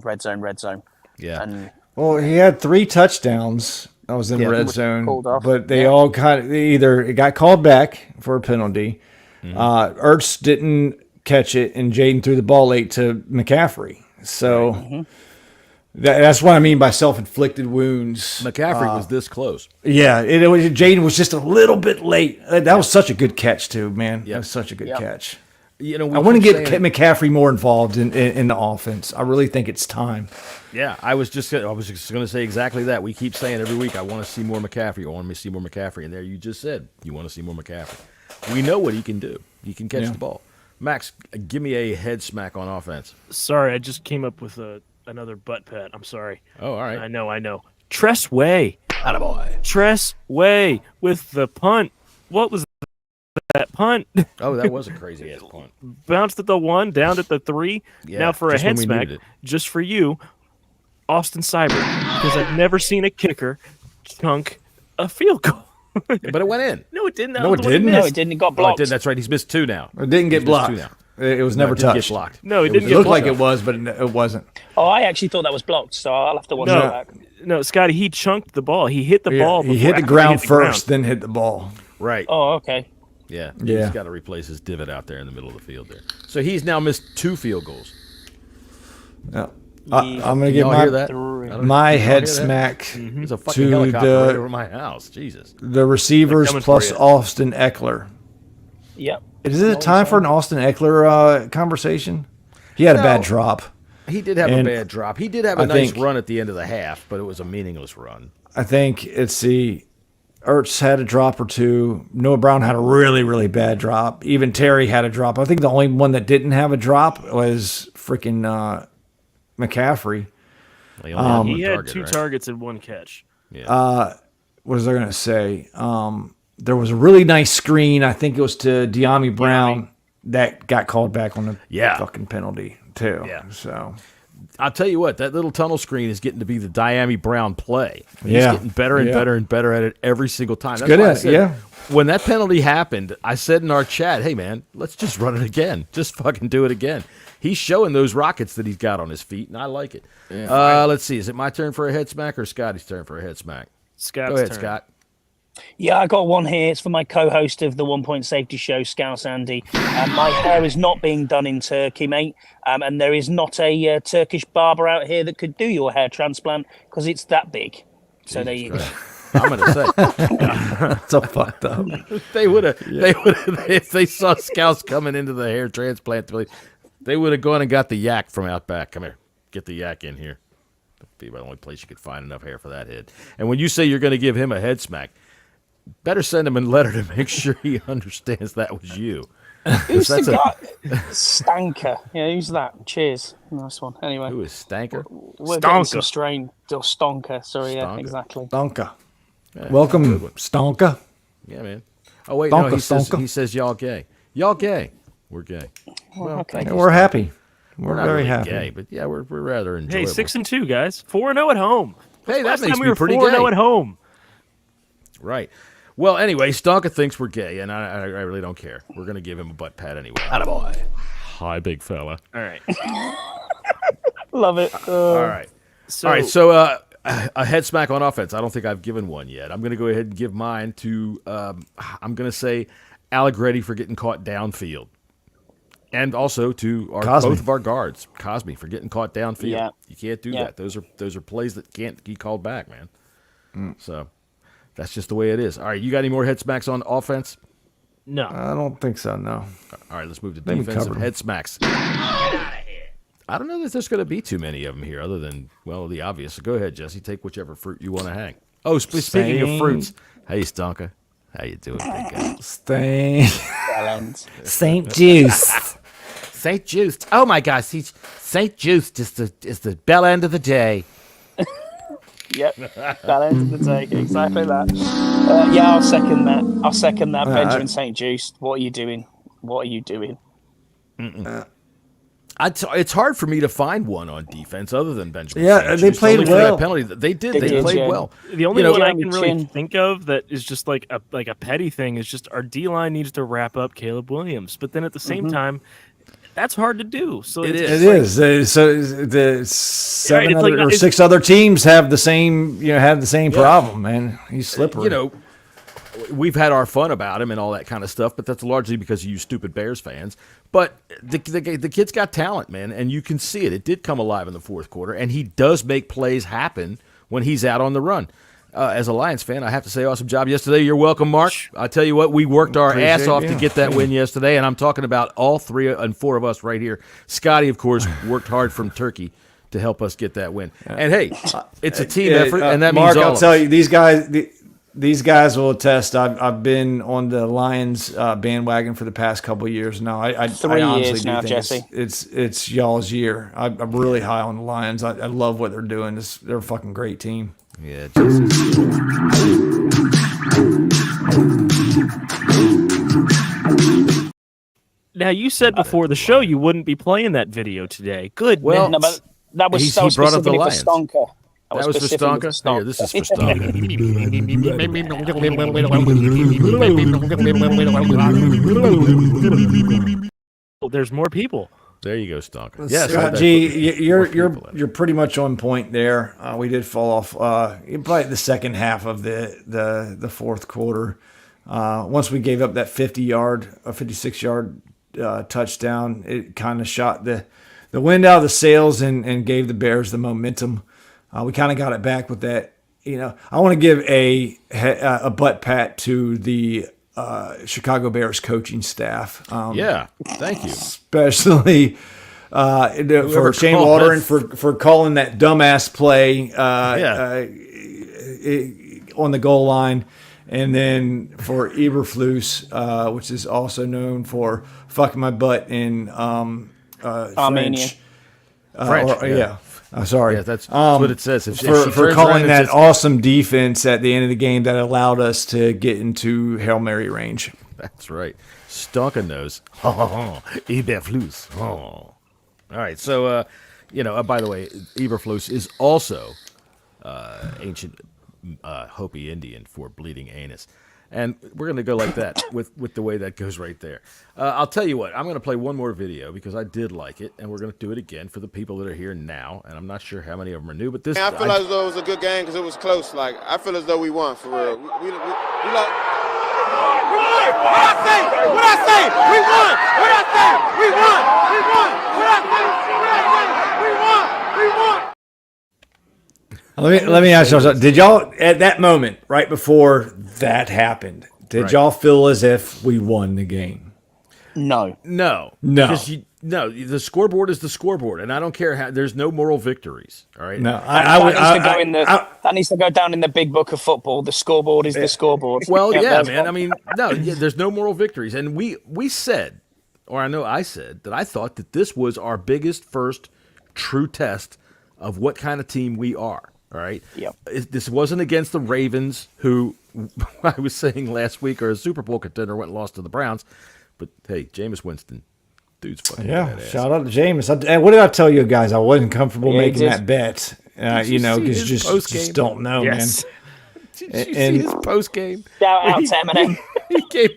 Yeah. Well, he had 3 touchdowns. I was in red zone, but they all either it got called back for a penalty. Ertz didn't catch it, and Jayden threw the ball late to McCaffrey. So. That's what I mean by self-inflicted wounds. McCaffrey was this close. Yeah, Jayden was just a little bit late. That was such a good catch, too, man. That was such a good catch. I want to get McCaffrey more involved in the offense. I really think it's time. Yeah, I was just going to say exactly that. We keep saying every week, I want to see more McCaffrey. I want to see more McCaffrey. And there you just said, you want to see more McCaffrey. We know what he can do. He can catch the ball. Max, give me a head smack on offense. Sorry, I just came up with another butt pat. I'm sorry. Oh, all right. I know. Tress Way. Attaboy. Tress Way with the punt. What was that punt? Oh, that was a crazy ass punt. Bounced at the 1, down at the 3. Yeah, now for a head smack, just for you, Austin Seibert, because I've never seen a kicker chunk a field goal. But it went in. No, it didn't. No, it didn't. No, it didn't. It got blocked. Oh, it did. That's right. He's missed 2 now. It didn't get blocked. It was never touched. Get blocked. No, it didn't It get looked blocked. like it was, but it wasn't. Oh, I actually thought that was blocked, so I'll have to watch that back. No, Scotty, he chunked the ball. He hit the ball. He hit the ground first, then hit the ball. Right. Oh, okay. Yeah. Yeah. He's got to replace his divot out there in the middle of the field there. So he's now missed 2 field goals. Yeah. I'm going to give my head smack There's a fucking to helicopter right over my house. Jesus. the receivers plus Austin Eckler. Yep. Is it time for an Austin Eckler conversation? He had a bad drop. He did have a bad drop. He did have a nice run at the end of the half, but it was a meaningless run. I think Ertz had a drop or 2. Noah Brown had a really, really bad drop. Even Terry had a drop. I think the only one that didn't have a drop was freaking McCaffrey. Well, he had 2 targets and 1 catch. Yeah. What was I going to say? There was a really nice screen. I think it was to De'Ami Brown that got called back on the fucking penalty too. Yeah. So I'll tell you what, that little tunnel screen is getting to be the De'Ami Brown play. He's getting better and better and better at it every single time. That's good why I at said, yeah. When that penalty happened, I said in our chat, hey, man, let's just run it again. Just fucking do it again. He's showing those rockets that he's got on his feet, and I like it. Yeah. Let's see. Is it my turn for a head smack or Scotty's turn for a head smack? Scott's Go ahead, turn. Scott. Yeah, I got one here. It's for my co-host of the 1 Point Safety Show, Scouse Andy. My hair is not being done in Turkey, mate, and there is not a Turkish barber out here that could do your hair transplant because it's that big. So there you go. I'm gonna say that's a fucked up. They would have. They would have if they saw Scouts coming into the hair transplant place. They would have gone and got the yak from out back. Come here, get the yak in here. That'd be the only place you could find enough hair for that head. And when you say you're going to give him a head smack, better send him a letter to make sure he understands that was you. Who's the guy? Stanker. Yeah, who's that? Cheers. Nice one. Anyway. Who is Stanker? We're getting some strain. Stonker. Sorry, yeah, exactly. Stonker. Yeah, welcome, Stonker. Yeah, man. Oh, wait, Stonker, no, he says y'all gay. Y'all gay. We're gay. Well, okay. We're happy. We're not very really happy. gay, but yeah, we're rather enjoyable. Hey, 6-2, guys. 4-0 at home. Hey, that makes we me were pretty 4-0 gay. at home. Right. Well, anyway, Stonka thinks we're gay, and I really don't care. We're going to give him a butt pat anyway. Attaboy. Hi, big fella. All right. Love it. All right. So a head smack on offense. I don't think I've given one yet. I'm going to go ahead and give mine to, I'm going to say Allegretti for getting caught downfield. And also to both of our guards, Cosme, for getting caught downfield. Yeah. You can't do that. Those are plays that can't be called back, man. So that's just the way it is. All right, you got any more head smacks on offense? No. I don't think so, no. All right, let's move to They defensive covered head smacks. I don't know that there's going to be too many of them here other than, well, the obvious. So go ahead, Jesse. Take whichever fruit you want to hang. Oh, speaking of fruits. Hey, Stonka. How you doing, big guy? Saint Juice. St. Juice. Oh, my gosh. St. Juice is the bell end of the day. Yep, that end of the day, exactly that. Yeah, I'll second that. Benjamin St. Juice, what are you doing? It's hard for me to find one on defense other than Benjamin. Yeah, St. they Juice. played Only for well. that penalty. They did. They played well. The only one I can really Chin. think of that is just like a petty thing is just our D-line needs to wrap up Caleb Williams. But then at the same time, that's hard to do. So It is. So the six other teams have the same problem, man. He's slippery. We've had our fun about him and all that kind of stuff, but that's largely because of you stupid Bears fans. But the kid's got talent, man, and you can see it. It did come alive in the fourth quarter, and he does make plays happen when he's out on the run. As a Lions fan, I have to say, awesome job yesterday. You're welcome, Mark. I tell you what, we worked our ass off to get that win yesterday, and I'm talking about all 3 and 4 of us right here. Scotty, of course, worked hard from Turkey to help us get that win. And hey, it's a team effort, and that Mark, means all I'll tell you, these guys will attest. I've been on the Lions bandwagon for the past couple of years now. I 3 honestly years now, think Jesse. it's y'all's year. I'm really high on the Lions. I love what they're doing. They're a fucking great team. Yeah, Jesse. Now you said before the show you wouldn't be playing that video today. Good. Well, No, but that was he so brought up the specifically for Lions. Stonker. That was for Stonka? Here, this is for Stonka. There's more people. There you go, Stonka. Yes, you're pretty much on point there. We did fall off probably the second half of the fourth quarter. Once we gave up that 56-yard touchdown, it kind of shot the wind out of the sails and gave the Bears the momentum. We kind of got it back with that. I want to give a butt pat to the Chicago Bears coaching staff. Thank you. Especially for Shane Waldron for calling that dumbass play on the goal line. And then for Eberflus, which is also known for fucking my butt in Armenia. French. Sorry. Yeah, that's what it says. For calling that awesome defense at the end of the game that allowed us to get into Hail Mary range. That's right. Stonka knows. Eberflus. All right. So, by the way, Eberflus is also ancient Hopi Indian for bleeding anus. And we're going to go like that with the way that goes right there. I'll tell you what. I'm going to play one more video because I did like it, and we're going to do it again for the people that are here now. And I'm not sure how many of them are new, but this. I feel as though it was a good game because it was close. Like I feel as though we won for real. We like. What I say? What I say? We won. What I say? We won. We won. What I say? We won. We won. Let me ask y'all something. Did y'all, at that moment, right before that happened, did y'all feel as if we won the game? No. Because the scoreboard is the scoreboard, and I don't care how. There's no moral victories. All right. No, that needs to go down in the big book of football. The scoreboard is the scoreboard. Well, yeah, man. I mean, there's no moral victories, and we said, or I know I said that I thought that this was our biggest first true test of what kind of team we are. All right. Yep. This wasn't against the Ravens, who I was saying last week are a Super Bowl contender, went and lost to the Browns. But hey, Jameis Winston, dude's fucking badass. Shout out to Jameis. What did I tell you guys? I wasn't comfortable making that bet. Because you just don't know, man. Did you see his post game? Shout out to Eminem. He came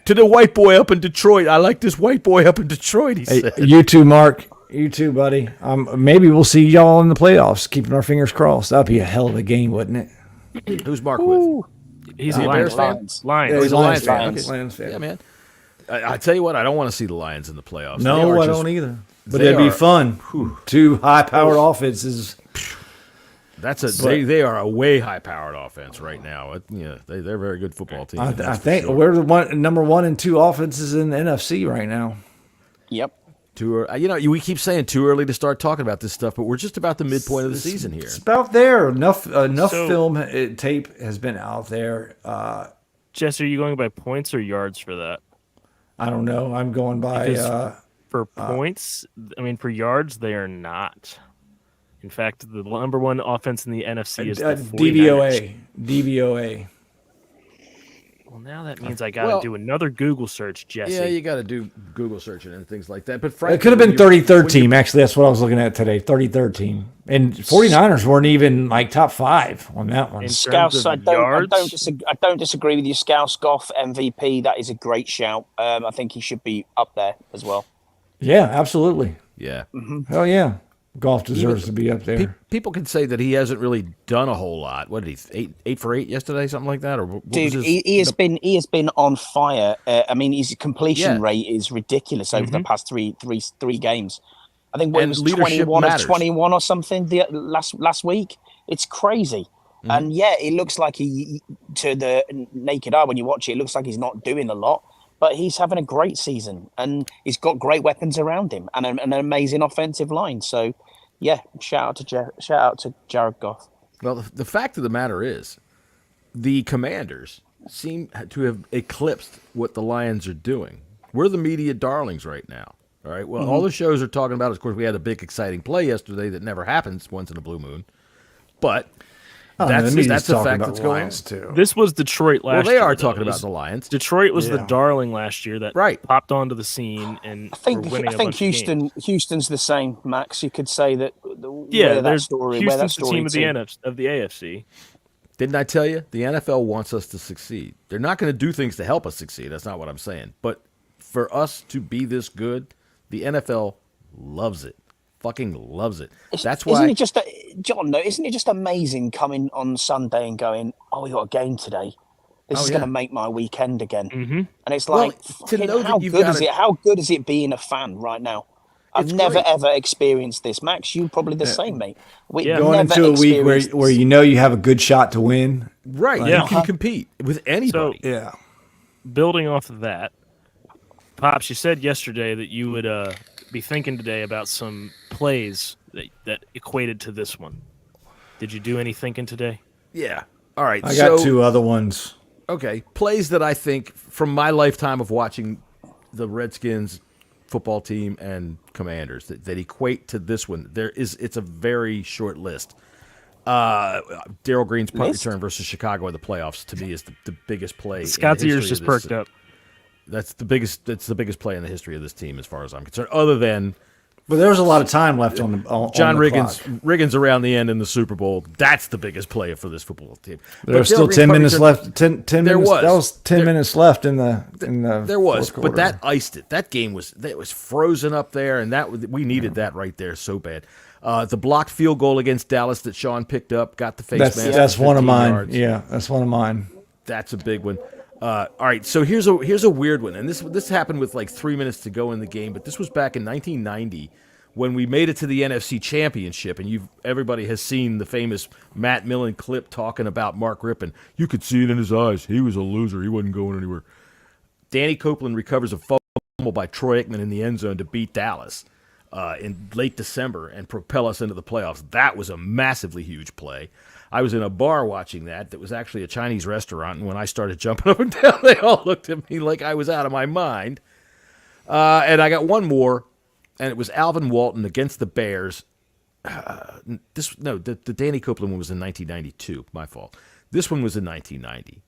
to the white boy up in Detroit. I like this white boy up in Detroit. He said, "You too, Mark." You too, buddy. Maybe we'll see y'all in the playoffs. Keeping our fingers crossed. That'd be a hell of a game, wouldn't it? Who's Mark with? He's a Lions fan. Lions. Yeah, he's a Lions fan. Okay. Lions fan. Yeah, man. I tell you what, I don't want to see the Lions in the playoffs. No, I don't either. But it'd be fun. Two high-powered offenses. They are a way high-powered offense right now. They're a very good football team. I think we're the number 1 and 2 offenses in the NFC right now. Yep. We keep saying too early to start talking about this stuff, but we're just about the midpoint of the season here. It's about there. Enough film tape has been out there. Jess, are you going by points or yards for that? I don't know. I'm going by for points. For yards, they are not. In fact, the number 1 offense in the NFC is the 49ers. DVOA. Well, now that means I got to do another Google search, Jesse. Yeah, you got to do Google searching and things like that. But frankly, it could have been 33rd team. Actually, that's what I was looking at today. 33rd team, and 49ers weren't even like top 5 on that one. Scouse, I don't disagree with you. Scouse Goff MVP. That is a great shout. I think he should be up there as well. Yeah, absolutely. Yeah. Mm-hmm. Hell yeah. Golf deserves to be up there. People can say that he hasn't really done a whole lot. What did he 8 for 8 yesterday, something like that? Or dude, he has been on fire. His completion rate is ridiculous over the past three games. I think it was 21 or something last week. It's crazy. Mm-hmm. And it looks like he, to the naked eye when you watch it looks like he's not doing a lot. But he's having a great season, and he's got great weapons around him, and an amazing offensive line. So, shout out to Jared Goff. Well, the fact of the matter is, the Commanders seem to have eclipsed what the Lions are doing. We're the media darlings right now. All right. Well, all the shows are talking about. Of course, we had a big exciting play yesterday that never happens once in a blue moon, but That's a fact that's going on. Too. This was Detroit last year. Well, they are talking about the Lions. Detroit was the darling last year that right. popped onto the scene and I think Houston's the same, Max. You could say that. Houston's the team of the AFC. Didn't I tell you? The NFL wants us to succeed. They're not going to do things to help us succeed. That's not what I'm saying. But for us to be this good, the NFL loves it. Fucking loves it. That's why. Isn't it just, John? Isn't it just amazing coming on Sunday and going, "Oh, we got a game today. This is going to make my weekend again." Mm-hmm. And it's like, how good is it? How good is it being a fan right now? I've never ever experienced this, Max. You probably the same, mate. Going into a week where you know you have a good shot to win. Right. Like, you can compete with anybody. So, building off of that, Pops, you said yesterday that you would be thinking today about some plays that equated to this one. Did you do any thinking today? Yeah. All right. I got two other ones. Okay. Plays that I think from my lifetime of watching the Redskins football team and Commanders that equate to this one. It's a very short list. Darryl Green's punt return versus Chicago in the playoffs to me is the biggest play. Scott's ears just perked up. That's the biggest play in the history of this team, as far as I'm concerned. Other than, but there was a lot of time left on John the Riggins around the end in the Super Bowl. That's the biggest play for this football team. There was still 10 minutes left. 10 minutes. That was 10 minutes left in the. There was, but that iced it. That game was frozen up there, and we needed that right there so bad. The blocked field goal against Dallas that Sean picked up got the face mask. That's one of mine. Yards. Yeah, that's one of mine. That's a big one. All right, so here's a weird one, and this happened with like 3 minutes to go in the game, but this was back in 1990 when we made it to the NFC Championship, and everybody has seen the famous Matt Millen clip talking about Mark Rippon. You could see it in his eyes. He was a loser. He wasn't going anywhere. Danny Copeland recovers a fumble by Troy Aikman in the end zone to beat Dallas in late December and propel us into the playoffs. That was a massively huge play. I was in a bar watching that was actually a Chinese restaurant, and when I started jumping up and down, they all looked at me like I was out of my mind. And I got one more, and it was Alvin Walton against the Bears. The Danny Copeland one was in 1992. My fault. This one was in 1990.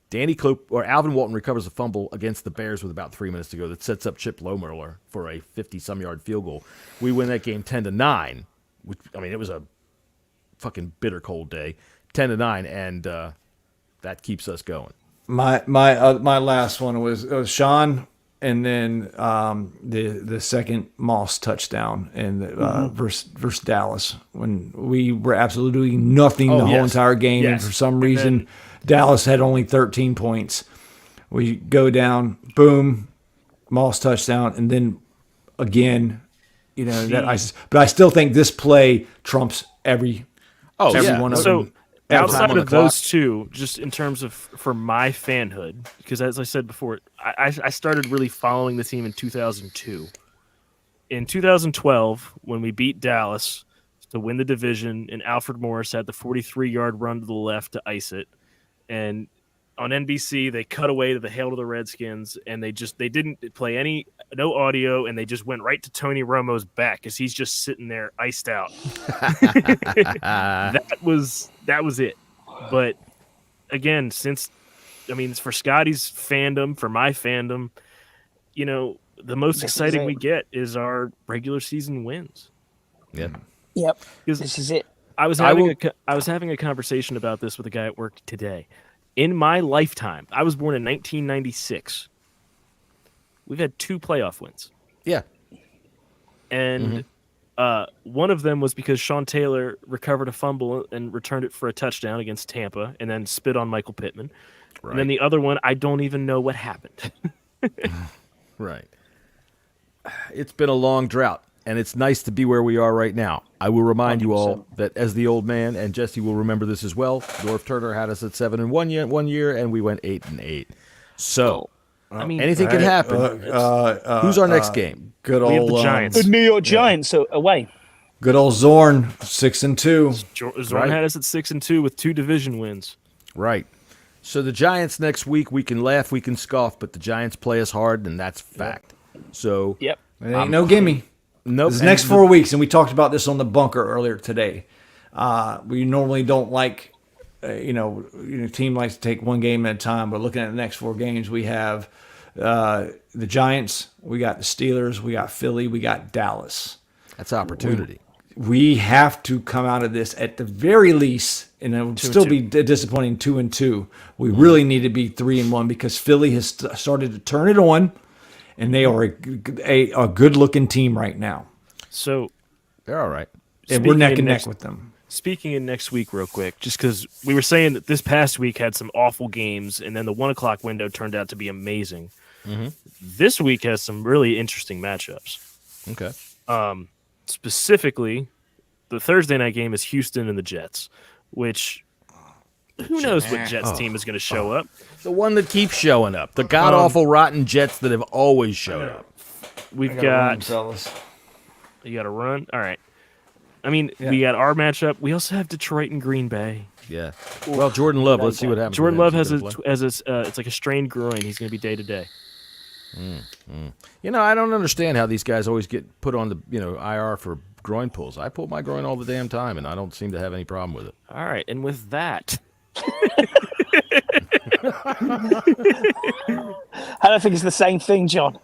Alvin Walton recovers a fumble against the Bears with about 3 minutes to go that sets up Chip Lohmiller for a 50-some yard field goal. We win that game 10-9. Which, I mean, it was a fucking bitter cold day. 10-9, and that keeps us going. My last one was Sean, and then the second Moss touchdown versus Dallas when we were absolutely doing nothing whole entire game, and for some reason Dallas had only 13 points. We go down, boom, Moss touchdown, and then again, but I still think this play trumps every one of them. Outside of those two, just in terms of for my fanhood, because as I said before, I started really following the team in 2002. In 2012, when we beat Dallas to win the division, and Alfred Morris had the 43-yard run to the left to ice it, and on NBC they cut away to the Hail to the Redskins, and they didn't play no audio, and they just went right to Tony Romo's back as he's just sitting there iced out. That was it. But again, for Scotty's fandom, for my fandom, the most exciting we get is our regular season wins. Yeah. Yep. This is it. I was having a conversation about this with a guy at work today. In my lifetime, I was born in 1996. We've had 2 playoff wins. Yeah. And one of them was because Sean Taylor recovered a fumble and returned it for a touchdown against Tampa and then spit on Michael Pittman. Right. And then the other one, I don't even know what happened. Right. It's been a long drought, and it's nice to be where we are right now. I will remind 100%. You all that as the old man, and Jesse will remember this as well, North Turner had us at 7-1 one year, and we went 8-8. So, anything can happen. Who's our next game? Good old we have the Giants. The New York Giants away. Good old Zorn, 6-2. Zorn had us at 6-2 with 2 division wins. Right. So the Giants next week, we can laugh, we can scoff, but the Giants play us hard, and that's fact. So, yep. It ain't no gimme. Nope. This next 4 weeks, and we talked about this on the bunker earlier today. We normally don't like team likes to take one game at a time, but looking at the next 4 games, we have the Giants, we got the Steelers, we got Philly, we got Dallas. That's opportunity. We have to come out of this at the very least, and it would still be disappointing 2-2. We really need to be 3-1 because Philly has started to turn it on, and they are a good-looking team right now. So they're all right, and we're neck and neck with them. Speaking of next week, real quick, just because we were saying that this past week had some awful games, and then the 1 o'clock window turned out to be amazing. Mm-hmm. This week has some really interesting matchups. Okay. Specifically, the Thursday night game is Houston and the Jets, which who knows what Jets team is going to show up. The one that keeps showing up. The god-awful, rotten Jets that have always showed up. We've got... You got to run? All right. I mean, we got our matchup. We also have Detroit and Green Bay. Yeah. Well, Jordan Love, let's see what happens. Jordan Love has it's like a strained groin. He's going to be day-to-day. I don't understand how these guys always get put on the IR for groin pulls. I pull my groin all the damn time, and I don't seem to have any problem with it. All right, and with that, I don't think it's the same thing, John.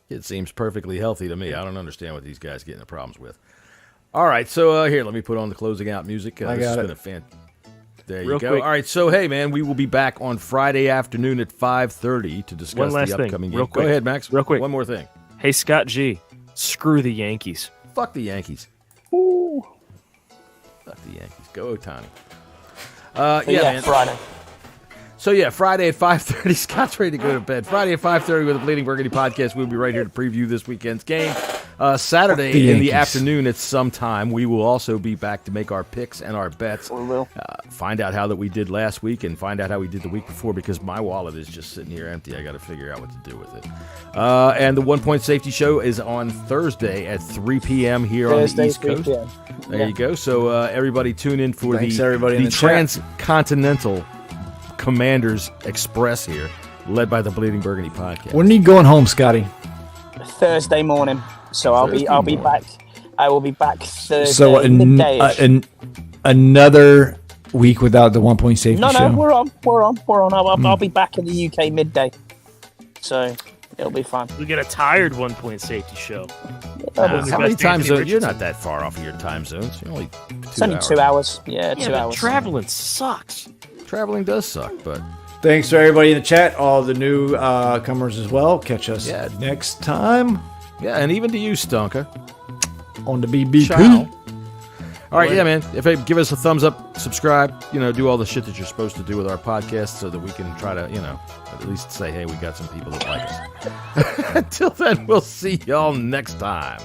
It seems perfectly healthy to me. I don't understand what these guys get into problems with. All right, so here, let me put on the closing out music. I got it. There you go. Quick. All right, so hey, man, we will be back on Friday afternoon at 5:30 to discuss the upcoming game. Go ahead, Max. Real quick. One more thing. Hey, Scott G, screw the Yankees. Fuck the Yankees. Ooh. Fuck the Yankees. Go Ohtani. Man. Friday. So, Friday at 5:30. Scott's ready to go to bed. Friday at 5:30 with the Bleeding Burgundy podcast. We'll be right here to preview this weekend's game. Saturday in the afternoon at some time, we will also be back to make our picks and our bets. We will. Find out how that we did last week and find out how we did the week before because my wallet is just sitting here empty. I got to figure out what to do with it. And the 1 Point Safety Show is on Thursday at 3 p.m. here on the East Coast. There you go. So, everybody tune in for the Transcontinental Commanders Express here, led by the Bleeding Burgundy podcast. When are you going home, Scotty? Thursday morning. So I'll be back. I will be back Thursday. So another week without the 1 Point Safety Show. No, we're on. I'll be back in the UK midday. So it'll be fun. We get a tired 1 Point Safety Show. How many time zones? You're not that far off of your time zones. You're only 2 hours. Yeah, 2 hours. Traveling sucks. Traveling does suck, but thanks to everybody in the chat, all the new comers as well. Catch us next time. Yeah, and even to you, Stonka, on the BBP. Ciao. All right, man. Give us a thumbs up, subscribe, do all the shit that you're supposed to do with our podcast so that we can try to, at least say, hey, we got some people that like us. Until then, we'll see y'all next time.